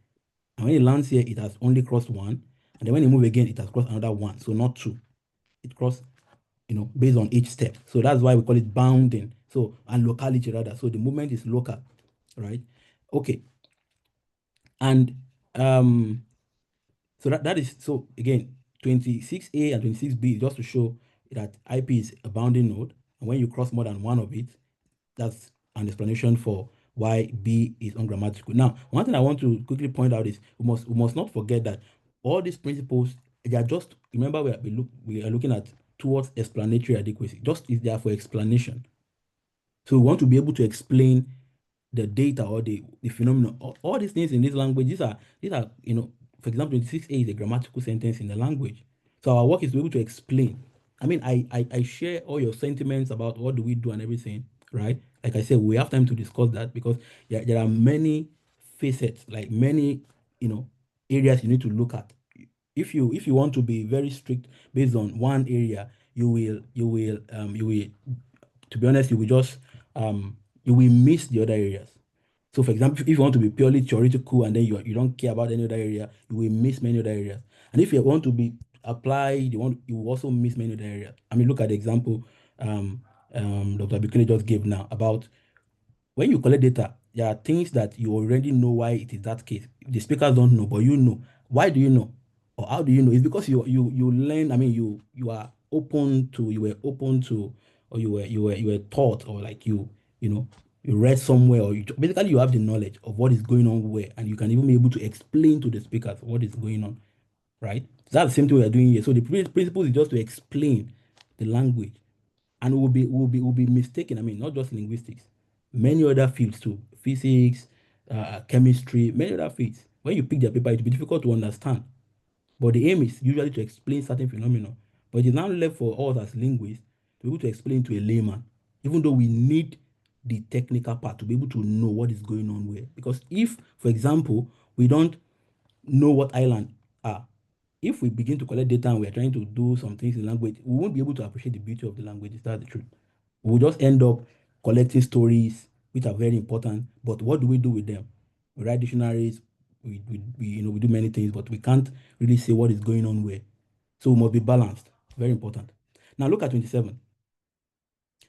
And when it lands here, it has only crossed one. And then when it moves again, it has crossed another one. So not two. It crossed, based on each step. So that's why we call it bounding. So, and locality rather. So the movement is local, right? Okay. And so that is, so again, 26A and 26B, just to show that IP is a bounding node. And when you cross more than one of it, that's an explanation for why B is ungrammatical. Now, one thing I want to quickly point out is we must not forget that all these principles, they are just, remember, we are looking at towards explanatory adequacy. Just is there for explanation. So we want to be able to explain the data or the phenomenon. All these things in this language, these are, for example, 26A is a grammatical sentence in the language. So our work is to be able to explain. I mean, I share all your sentiments about what do we do and everything, right? Like I said, we have time to discuss that because there are many facets, like many, areas you need to look at. If you want to be very strict based on one area, you will, to be honest, you will miss the other areas. So for example, if you want to be purely theoretical and then you don't care about any other area, you will miss many other areas. And if you want to be applied, you will also miss many other areas. I mean, look at the example Dr. Bikini just gave now about when you collect data, there are things that you already know why it is that case. The speakers don't know, but you know. Why do you know? Or how do you know? It's because you learn, I mean, you are open to, you were open to, or you were taught, or like you know, you read somewhere, or basically you have the knowledge of what is going on where, and you can even be able to explain to the speakers what is going on, right? So that's the same thing we are doing here. So the principle is just to explain the language, and we'll be mistaken. I mean, not just linguistics, many other fields too, physics, chemistry, many other fields. When you pick their paper, it will be difficult to understand. But the aim is usually to explain certain phenomena. But it is now left for us as linguists to be able to explain to a layman, even though we need the technical part to be able to know what is going on where. Because if, for example, we don't know what island are, if we begin to collect data and we are trying to do some things in language, we won't be able to appreciate the beauty of the language. Is that the truth? We'll just end up collecting stories, which are very important. But what do we do with them? We write dictionaries, we do many things, but we can't really say what is going on where. So we must be balanced. Very important. Now look at 27.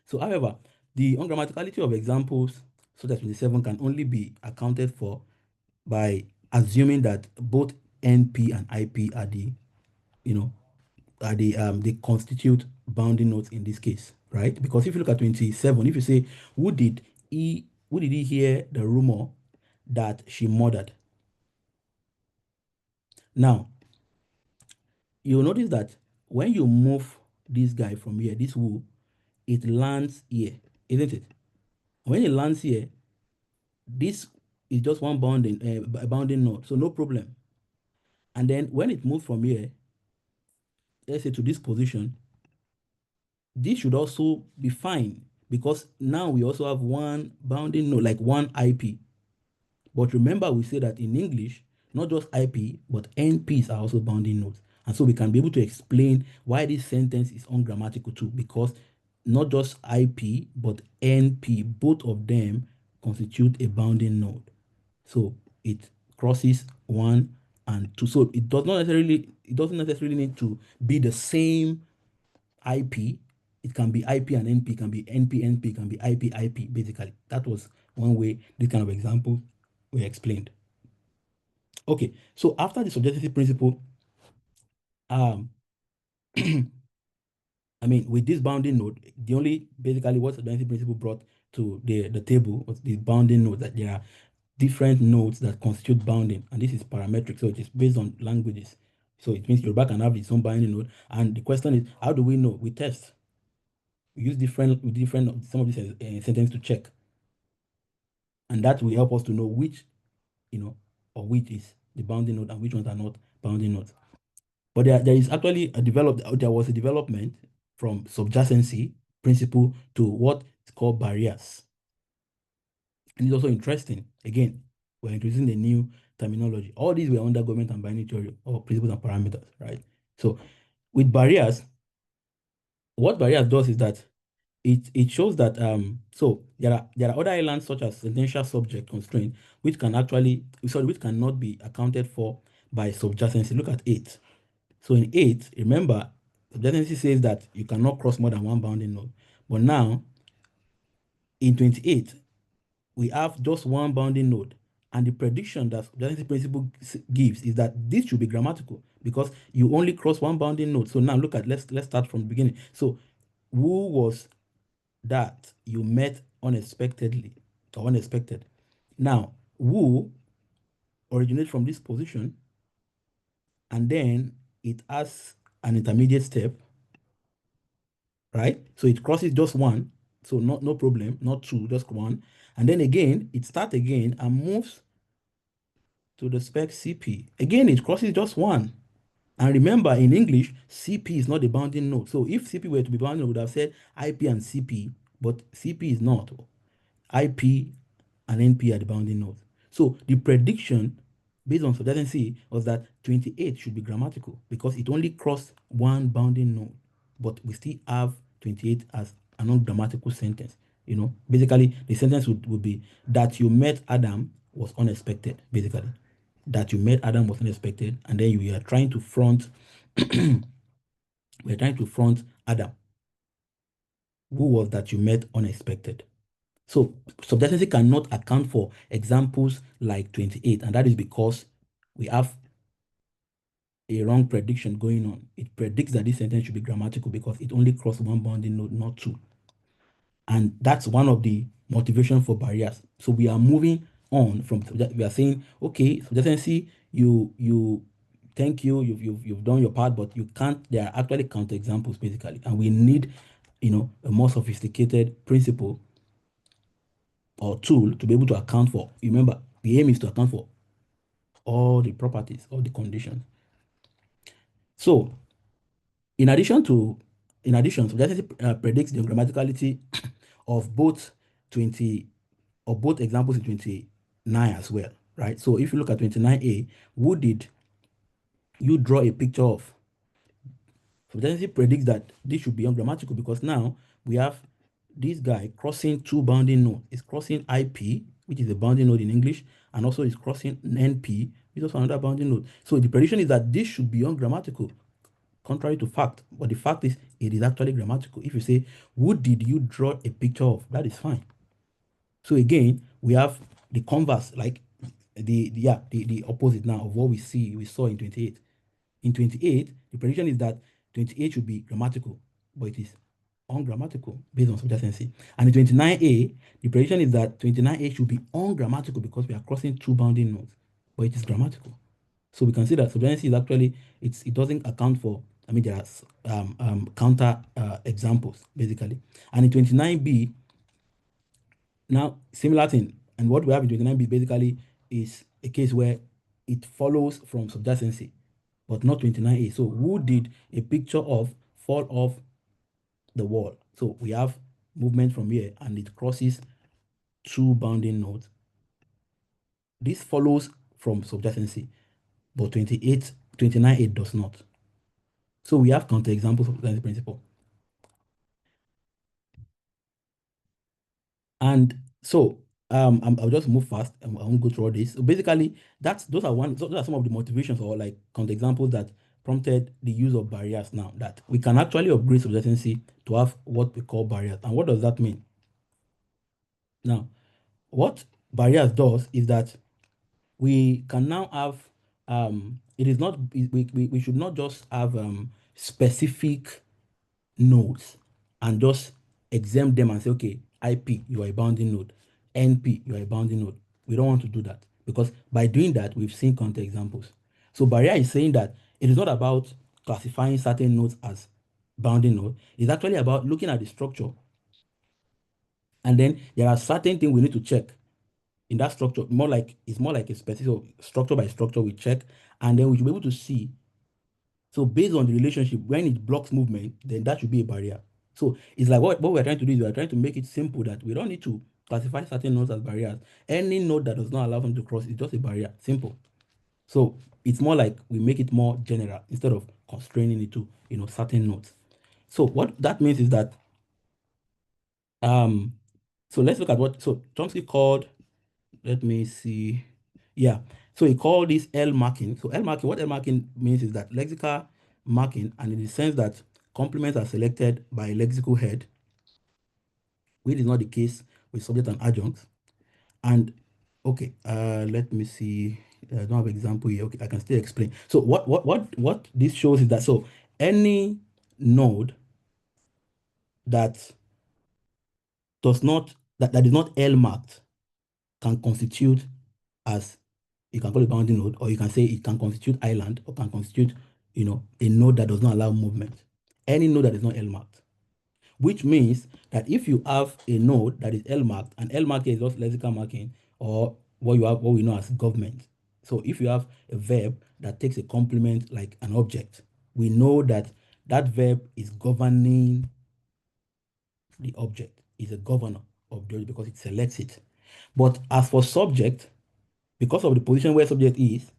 So, however, the ungrammaticality of examples such as 27 can only be accounted for by assuming that both NP and IP are they constitute bounding nodes in this case, right? Because if you look at 27, if you say, who did he hear the rumor that she murdered? Now, you'll notice that when you move this guy from here, this who, it lands here, isn't it? When it lands here, this is just one bounding node, so no problem. And then when it moves from here, let's say to this position, this should also be fine because now we also have one bounding node, like one IP. But remember, we say that in English, not just IP, but NPs are also bounding nodes. And so we can be able to explain why this sentence is ungrammatical too, because not just IP, but NP, both of them constitute a bounding node. So it crosses one and two. So it doesn't necessarily need to be the same IP. It can be IP and NP, can be NP, NP, can be IP, IP, basically. That was one way this kind of example were explained. Okay, so after the subjectivity principle, I mean, with this bounding node, the only basically what subjectivity principle brought to the table of the bounding nodes, that there are different nodes that constitute bounding, and this is parametric, so it is based on languages. So it means Yoruba can have its own bounding node, and the question is, how do we know? We test. We use different some of these sentences to check, and that will help us to know which, or which is the bounding node and which ones are not bounding nodes. But there is actually there was a development from subjacency principle to what is called barriers. And it's also interesting. Again, we're introducing the new terminology. All these were under government and binary theory, or principles and parameters, right? So with barriers, what barriers does is that it shows that so there are other elements such as essential subject constraint which cannot be accounted for by subjacency. Look at 8. So in 8, remember, subjacency says that you cannot cross more than one bounding node. But now in 28, we have just one bounding node, and the prediction that subjacency principle gives is that this should be grammatical because you only cross one bounding node. So now look at let's start from the beginning. So who was that you met unexpectedly or unexpected? Now who originates from this position, and then it has an intermediate step, right? So it crosses just one, so no problem, not two, just one. And then again, it starts again and moves to the spec CP. Again, it crosses just one. And remember, in English, CP is not a bounding node. So if CP were to be bounding, I would have said IP and CP, but CP is not. IP and NP are the bounding nodes. So the prediction based on subjacency was that 28 should be grammatical because it only crossed one bounding node, but we still have 28 as a non-grammatical sentence. Basically the sentence would be that you met Adam was unexpected, basically. That you met Adam was unexpected, and then you are trying to front we're trying to front Adam, who was that you met unexpected. So subjacency cannot account for examples like 28, and that is because we have a wrong prediction going on. It predicts that this sentence should be grammatical because it only crossed one bounding node, not two. And that's one of the motivation for barriers. So we are moving on from we are saying, okay, subjacency, you thank you, you've done your part, but you can't. There are actually counterexamples basically, and we need a more sophisticated principle or tool to be able to account for. Remember, the aim is to account for all the properties, all the conditions. So, subjacency predicts the grammaticality of both examples in 29 as well, right? So, if you look at 29a, who did you draw a picture of? Subjacency predicts that this should be ungrammatical because now we have this guy crossing two bounding nodes. It's crossing IP, which is a bounding node in English, and also it's crossing NP, which is also another bounding node. So the prediction is that this should be ungrammatical, contrary to fact. But the fact is, it is actually grammatical. If you say, who did you draw a picture of? That is fine. So again, we have the converse, like the opposite now of what we saw in 28. In 28, the prediction is that 28 should be grammatical, but it is ungrammatical based on subjacency. And in 29a, the prediction is that 29a should be ungrammatical because we are crossing two bounding nodes, but it is grammatical. So we can see that subjacency is actually, it doesn't account for, there are counter examples, basically. And in 29b, now, similar thing, and what we have in 29b basically is a case where it follows from subjacency, but not 29a. So who did a picture of fall off the wall? So we have movement from here, and it crosses two bounding nodes. This follows from subjacency, but 29a does not. So we have counterexamples of the principle. And so I'll just move fast and I won't go through all this. So basically, those are some of the motivations or like counterexamples that prompted the use of barriers now, that we can actually upgrade subjacency to have what we call barriers. And what does that mean? Now, what barriers does is that we can now have it is not we should not just have specific nodes and just exempt them and say, okay, IP, you are a bounding node. NP, you are a bounding node. We don't want to do that because by doing that, we've seen counter examples. So barrier is saying that it is not about classifying certain nodes as bounding node. It's actually about looking at the structure. And then there are certain things we need to check in that structure. It's more like a specific, so structure by structure we check, and then we should be able to see. So based on the relationship, when it blocks movement, then that should be a barrier. So it's like what we're trying to do is we're trying to make it simple that we don't need to classify certain nodes as barriers. Any node that does not allow them to cross is just a barrier. Simple. So it's more like we make it more general instead of constraining it to certain nodes. So what that means is that so let's look at what Chomsky called, let me see. Yeah. So he called this L marking. So L marking, what L marking means is that lexical marking, and in the sense that complements are selected by a lexical head, which is not the case with subject and adjuncts. And okay, let me see. I don't have example here. Okay, I can still explain. So what this shows is that so any node that does not that is not L marked can constitute as, you can call it bounding node, or you can say it can constitute island, or can constitute a node that does not allow movement. Any node that is not L marked, which means that if you have a node that is L marked, and L marking is just lexical marking, or what we know as government. So if you have a verb that takes a complement like an object, we know that that verb is governing the object, is a governor of the object because it selects it. But as for subject, because of the position where subject is,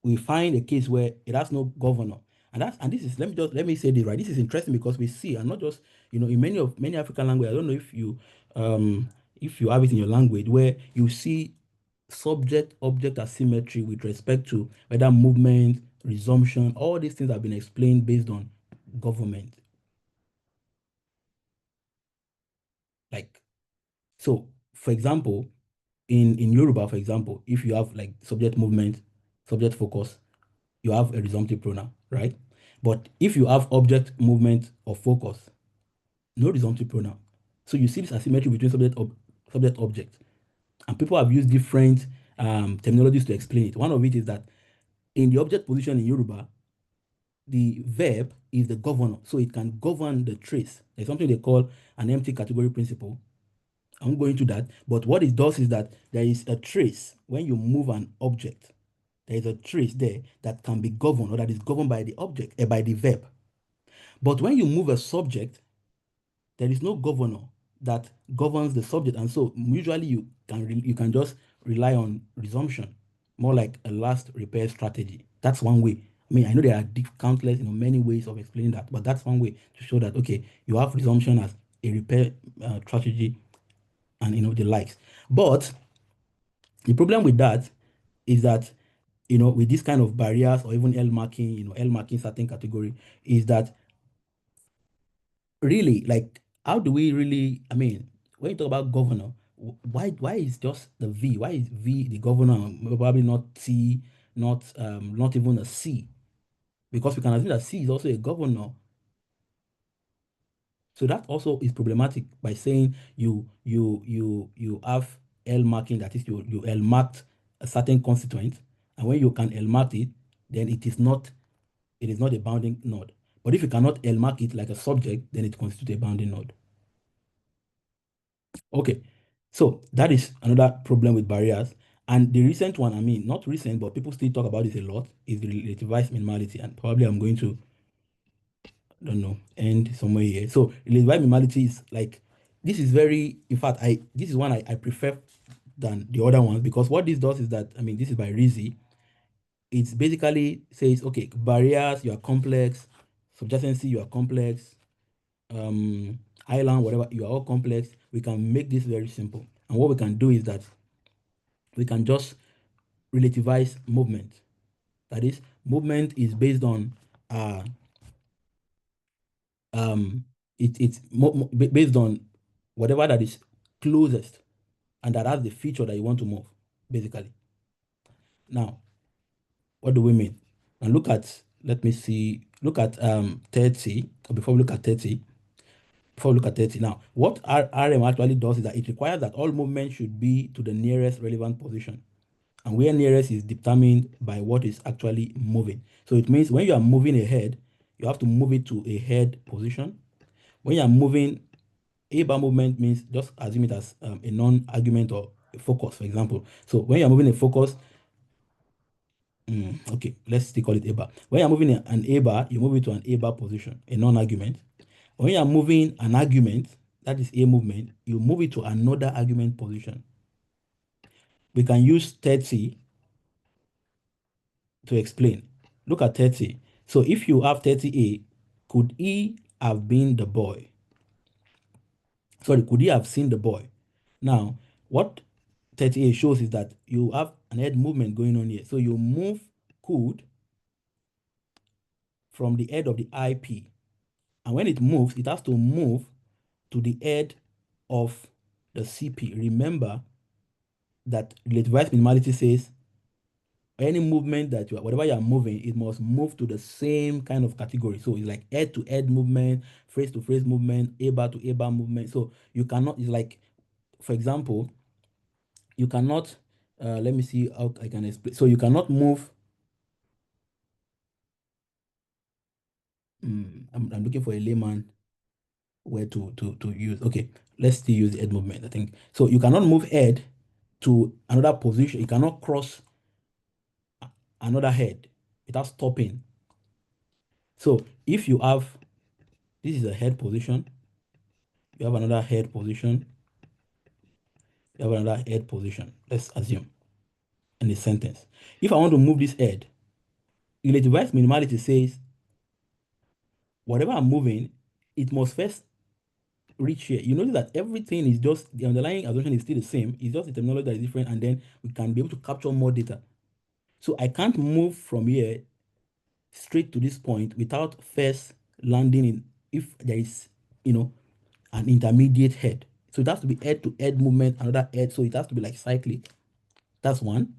we find a case where it has no governor. And this is, let me say this right. This is interesting because we see, and not just in many African languages. I don't know if you have it in your language, where you see subject object asymmetry with respect to whether movement, resumption, all these things have been explained based on government. Like, so for example, in Yoruba, for example, if you have like subject movement, subject focus, you have a resumptive pronoun, right? But if you have object movement or focus, no resumptive pronoun. So you see this asymmetry between subject object, and people have used different terminologies to explain it. One of it is that in the object position in Yoruba, the verb is the governor, so it can govern the trace. There's something they call an empty category principle. I won't go into that, but what it does is that there is a trace when you move an object. There is a trace there that can be governed, or that is governed by the object, by the verb. But when you move a subject, there is no governor that governs the subject, and so usually you can just rely on resumption, more like a last repair strategy. That's one way. I mean, I know there are countless, many ways of explaining that, but that's one way to show that okay, you have resumption as a repair strategy, and the likes. But the problem with that is that with this kind of barriers, or even L marking, L marking certain category, is that really, like, how do we really, I mean, when you talk about governor, why is just the V? Why is V the governor, probably not T, not even a C? Because we can assume that C is also a governor. So that also is problematic by saying you have L marking, that is you L marked a certain constituent, and when you can L mark it, then it is not a bounding node. But if you cannot L mark it like a subject, then it constitutes a bounding node. Okay, so that is another problem with barriers. And the recent one, I mean, not recent, but people still talk about this a lot, is the relativized minimality. And probably I'm going to, I don't know, end somewhere here. So relativized minimality is like, this is very, in fact, this is one I prefer than the other ones, because what this does is that, I mean, this is by Rizzi. It basically says, okay, barriers, you are complex, subjacency, you are complex, island, whatever, you are all complex. We can make this very simple. And what we can do is that we can just relativize movement. That is, movement is based on it's based on whatever that is closest and that has the feature that you want to move, basically. Now, what do we mean? And look at 30, or before we look at 30, before we look at 30 now, what RM actually does is that it requires that all movement should be to the nearest relevant position. And where nearest is determined by what is actually moving. So it means when you are moving a head, you have to move it to a head position. When you are moving, a bar movement means just assume it as a non-argument or a focus, for example. So when you're moving a focus, okay, let's still call it a bar. When you're moving an a bar, you move it to an a bar position, a non-argument. When you're moving an argument, that is a movement, you move it to another argument position. We can use 30 to explain. Look at 30. So if you have 30A, could he have been the boy? Sorry, could he have seen the boy? Now, what 30A shows is that you have an head movement going on here. So you move could from the head of the IP. And when it moves, it has to move to the head of the CP. Remember that relativized minimality says any movement that whatever you are moving, it must move to the same kind of category. So it's like head to head movement, phrase to phrase movement, A bar to A bar movement. So you cannot, it's like, for example, you cannot, let me see how I can explain. So you cannot move, I'm looking for a layman where to use. Okay, let's still use the head movement, I think. So you cannot move head to another position. You cannot cross another head without stopping. So if you have, this is a head position, you have another head position, you have another head position, let's assume, in a sentence. If I want to move this head, relativized minimality says whatever I'm moving, it must first reach here. You notice that everything is just, the underlying assumption is still the same, it's just the terminology that is different, and then we can be able to capture more data. So I can't move from here straight to this point without first landing in, if there is, an intermediate head. So it has to be head to head movement, another head. So it has to be like cyclic. That's one.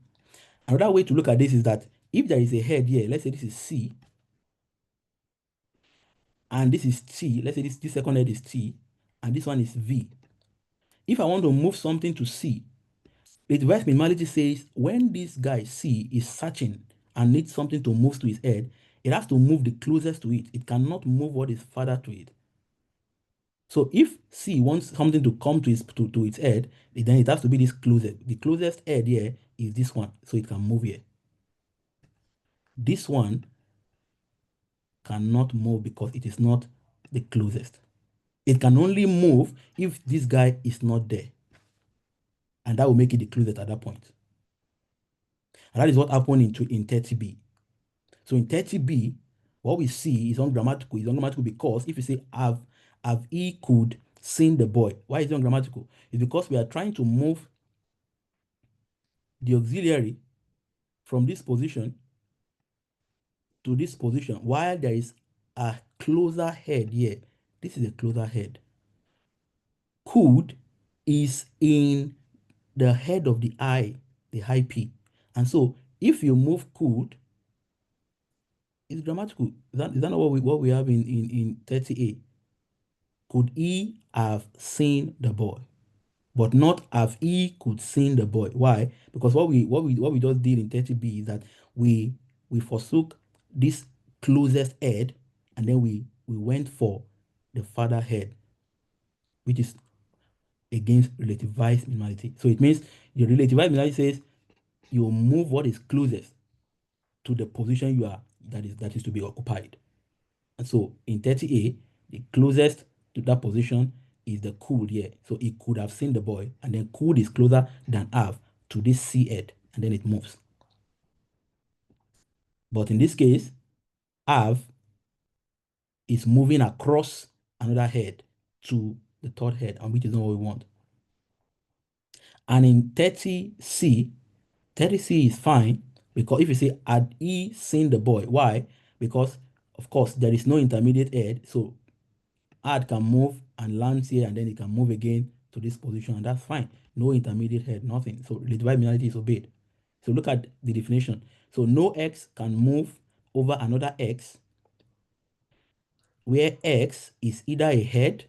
Another way to look at this is that if there is a head here, let's say this is C, and this is T, let's say this second head is T, and this one is V. If I want to move something to C, the reverse minimality says when this guy C is searching and needs something to move to his head, it has to move the closest to it. It cannot move what is further to it. So if C wants something to come to its head, then it has to be this closest. The closest head here is this one, so it can move here. This one cannot move because it is not the closest. It can only move if this guy is not there. And that will make it the closest at that point. And that is what happened in 30B. So in 30B, what we see is ungrammatical. It's ungrammatical because if you say have he could seen the boy, why is it ungrammatical? It's because we are trying to move the auxiliary from this position to this position while there is a closer head here. This is a closer head. Could is in the head of the I, the high P. And so if you move could, it's grammatical. Is that not what we have in 30A? Could he have seen the boy? But not have he could seen the boy. Why? Because what we just did in 30B is that we forsook this closest head, and then we went for the farther head, which is against relativized minimality. So it means the relativized minimality says you move what is closest to the position you are that is to be occupied. And so in 30A, the closest to that position is the could here. So it could have seen the boy, and then could is closer than have to this C head, and then it moves. But in this case, have is moving across another head to the third head, and which is not what we want. And in 30C, 30C is fine because if you say had he seen the boy, why? Because of course there is no intermediate head, so had can move and lands here, and then it can move again to this position, and that's fine. No intermediate head, nothing. So relativized minimality is obeyed. So look at the definition. So no x can move over another x where x is either a head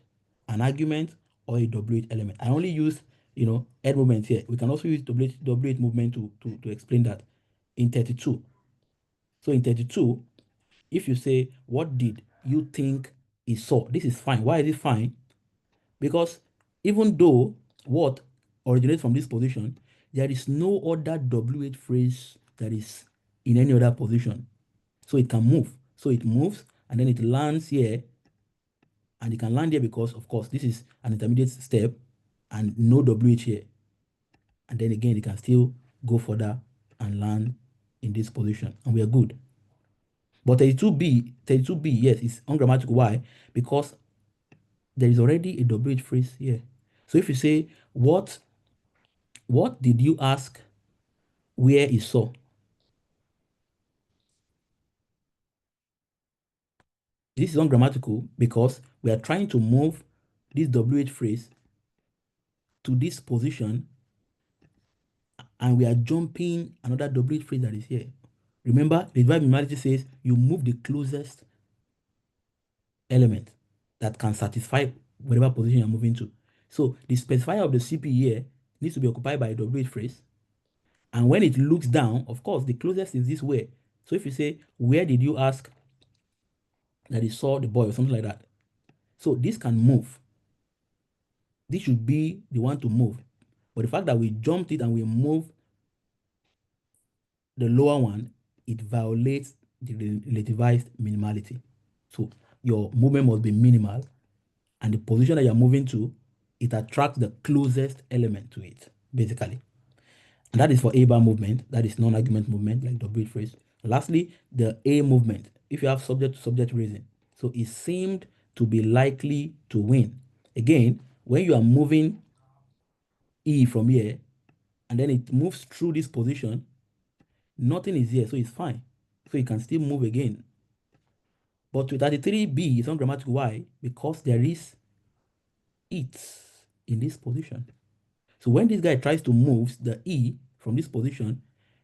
an argument or a WH element. I only use, head movement here. We can also use WH movement to explain that in 32. So in 32, if you say, what did you think he saw? This is fine. Why is it fine? Because even though what originates from this position, there is no other WH phrase that is in any other position. So it can move. So it moves and then it lands here, and it can land here because, of course, this is an intermediate step and no WH here. And then again, it can still go further and land in this position, and we are good. But 32B, yes, is ungrammatical. Why? Because there is already a WH phrase here. So if you say, what did you ask where he saw? This is ungrammatical because we are trying to move this WH phrase to this position, and we are jumping another WH phrase that is here. Remember, the verb minimality says you move the closest element that can satisfy whatever position you're moving to. So the specifier of the CP here needs to be occupied by a WH phrase. And when it looks down, of course, the closest is this way. So if you say, where did you ask that he saw the boy or something like that? So this can move. This should be the one to move. But the fact that we jumped it and we moved the lower one, it violates the relativized minimality. So your movement must be minimal, and the position that you're moving to, it attracts the closest element to it, basically. And that is for A bar movement. That is non-argument movement, like WH phrase. Lastly, the A movement, if you have subject-to-subject reason. So it seemed to be likely to win. Again, when you are moving E from here, and then it moves through this position, nothing is here, so it's fine. So you can still move again. But with 33B, it's ungrammatical. Why? Because there is it in this position. So when this guy tries to move the E from this position,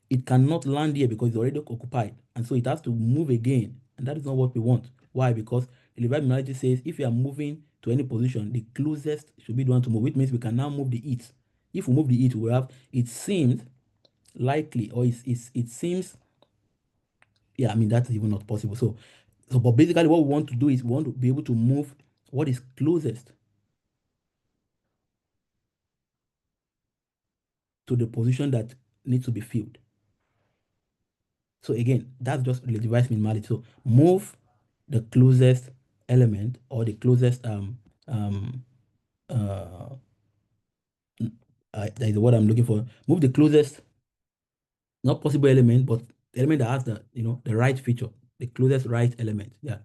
it cannot land here because it's already occupied. And so it has to move again. And that is not what we want. Why? Because the verb minimality says if you are moving to any position, the closest should be the one to move, which means we can now move the it. If we move the it, we will have it seems likely, or it seems, yeah, I mean, that's even not possible. So but basically what we want to do is we want to be able to move what is closest to the position that needs to be filled. So again, that's just relativized minimality. So move the closest element, or the closest that is the word I'm looking for. Move the closest, not possible element, but the element that has the right feature, the closest right element. Yeah.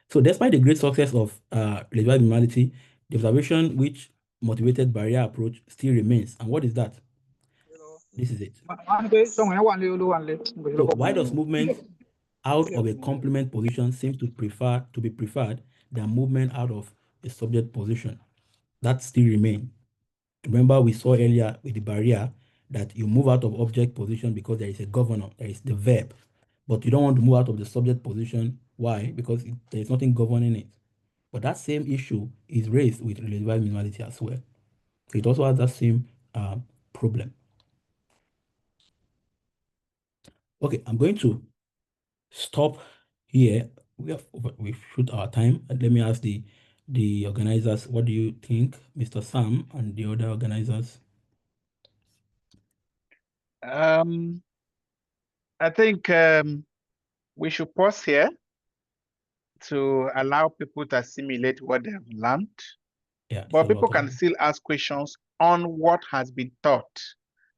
So despite the great success of relativized minimality, the observation which motivated barrier approach still remains. And what is that? This is it. So why does movement out of a complement position seems to be preferred than movement out of a subject position? That still remains. Remember, we saw earlier with the barrier that you move out of object position because there is a governor, there is the verb, but you don't want to move out of the subject position. Why? Because there is nothing governing it. But that same issue is raised with relativized minimality as well. It also has that same problem. Okay, I'm going to stop here. We've shoot our time. Let me ask the organizers, what do you think, Mr. Sam and the other organizers? I think we should pause here to allow people to assimilate what they have learned. Yeah, but people can still ask questions on what has been taught.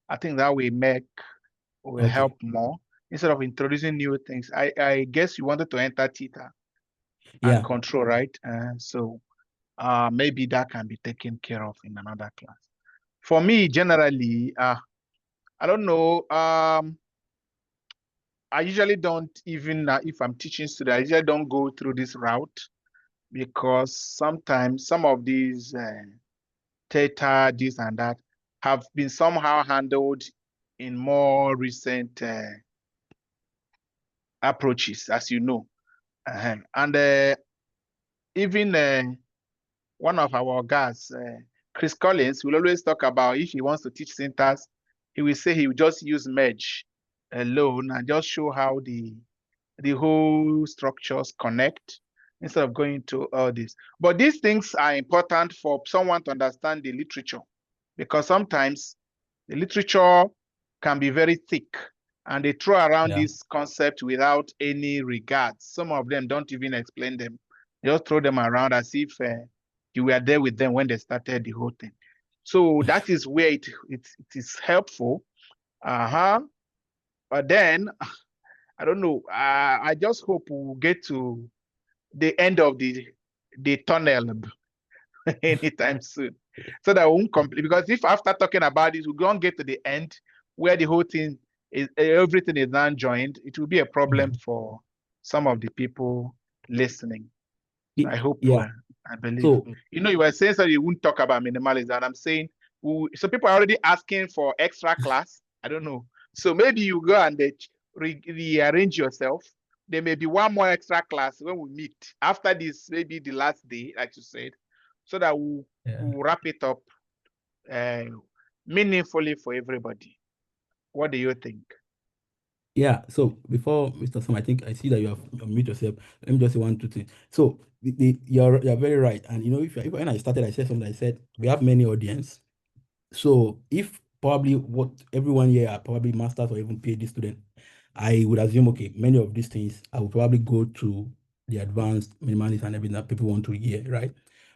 I think that will help more instead of introducing new things. I guess you wanted to enter theta and control, right? So maybe that can be taken care of in another class. For me, generally, I don't know. I usually don't even, if I'm teaching students, I usually don't go through this route because sometimes some of these theta, this and that, have been somehow handled in more recent approaches, as you know. And even one of our guys, Chris Collins, will always talk about if he wants to teach syntax, he will say he will just use merge alone and just show how the whole structures connect instead of going to all this. But these things are important for someone to understand the literature, because sometimes the literature can be very thick and they throw around this concept without any regard. Some of them don't even explain them. They just throw them around as if you were there with them when they started the whole thing. So that is where it is helpful. But then, I don't know. I just hope we'll get to the end of the tunnel anytime soon, so that we won't complete. Because if after talking about this, we don't get to the end where the whole thing is, everything is now joined, it will be a problem for some of the people listening. I hope. I believe. So, you were saying that you wouldn't talk about minimalism, and I'm saying, so people are already asking for extra class. I don't know. So maybe you go and rearrange yourself. There may be one more extra class when we meet after this, maybe the last day, like you said, so that we'll wrap it up meaningfully for everybody. What do you think? Yeah, so before Mr. Sam, I think I see that you have unmuted yourself. Let me just say one, two things. So you're very right. And if when I started, I said something. I said we have many audience. So if probably what everyone here are probably masters or even PhD student, I would assume, okay, many of these things I will probably go to the advanced minimalist and everything that people want to hear, right?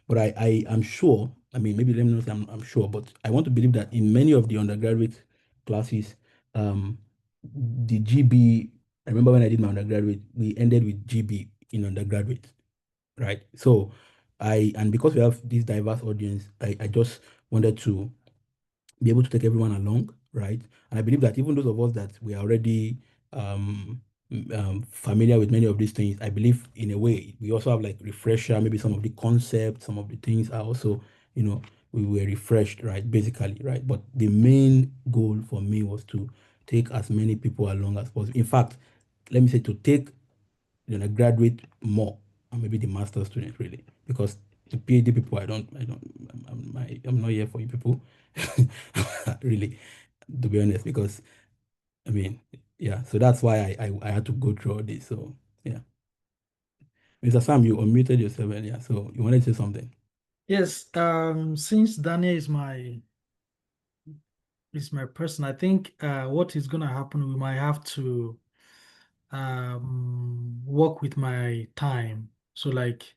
But I am sure, I mean, maybe let me know if I'm sure, but I want to believe that in many of the undergraduate classes, the GB, I remember when I did my undergraduate, we ended with GB in undergraduate, right? So and because we have this diverse audience, I just wanted to be able to take everyone along, right? And I believe that even those of us that we are already familiar with many of these things, I believe in a way we also have like refresher, maybe some of the concepts, some of the things are also, we were refreshed, right? Basically, right? But the main goal for me was to take as many people along as possible. In fact, let me say to take the graduate more and maybe the master student really, because the PhD people, I'm not here for you people, really, to be honest, because I mean, yeah, so that's why I had to go through all this. So yeah, Mr. Sam, you unmuted yourself earlier, so you wanted to say something. Yes, since Daniel is my person, I think what is gonna happen, we might have to work with my time. So like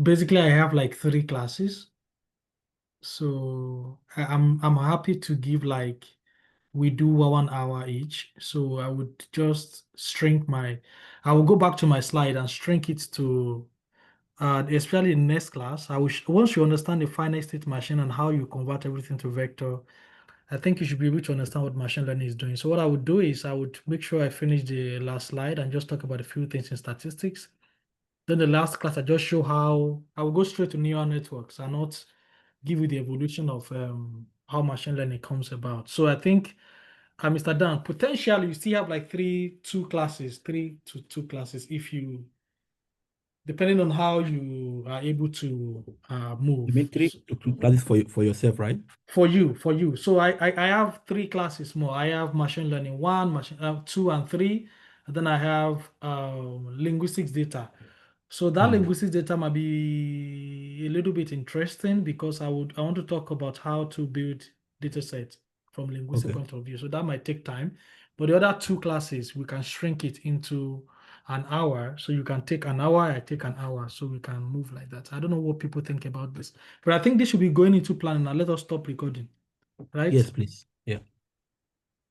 basically I have like 3 classes. So I'm happy to give like we do 1 hour each. So I would just I will go back to my slide and shrink it to especially in next class. Once you understand the finite state machine and how you convert everything to vector, I think you should be able to understand what machine learning is doing. So what I would do is I would make sure I finish the last slide and just talk about a few things in statistics. Then the last class, I just show how I will go straight to neural networks and not give you the evolution of how machine learning comes about. So I think, Mr. Dan, potentially you still have like 3 to 2 classes if you, depending on how you are able to move. You mean 3 to 2 classes for yourself, right? For you. So I have 3 classes more. I have machine learning 1, 2, and 3, and then I have linguistics data. So that linguistics data might be a little bit interesting because I want to talk about how to build data sets from linguistic point of view. So that might take time. But the other 2 classes, we can shrink it into an hour. So you can take an hour, I take an hour. So we can move like that. I don't know what people think about this. But I think this should be going into planning. Now let us stop recording. Right? Yes, please. Yeah.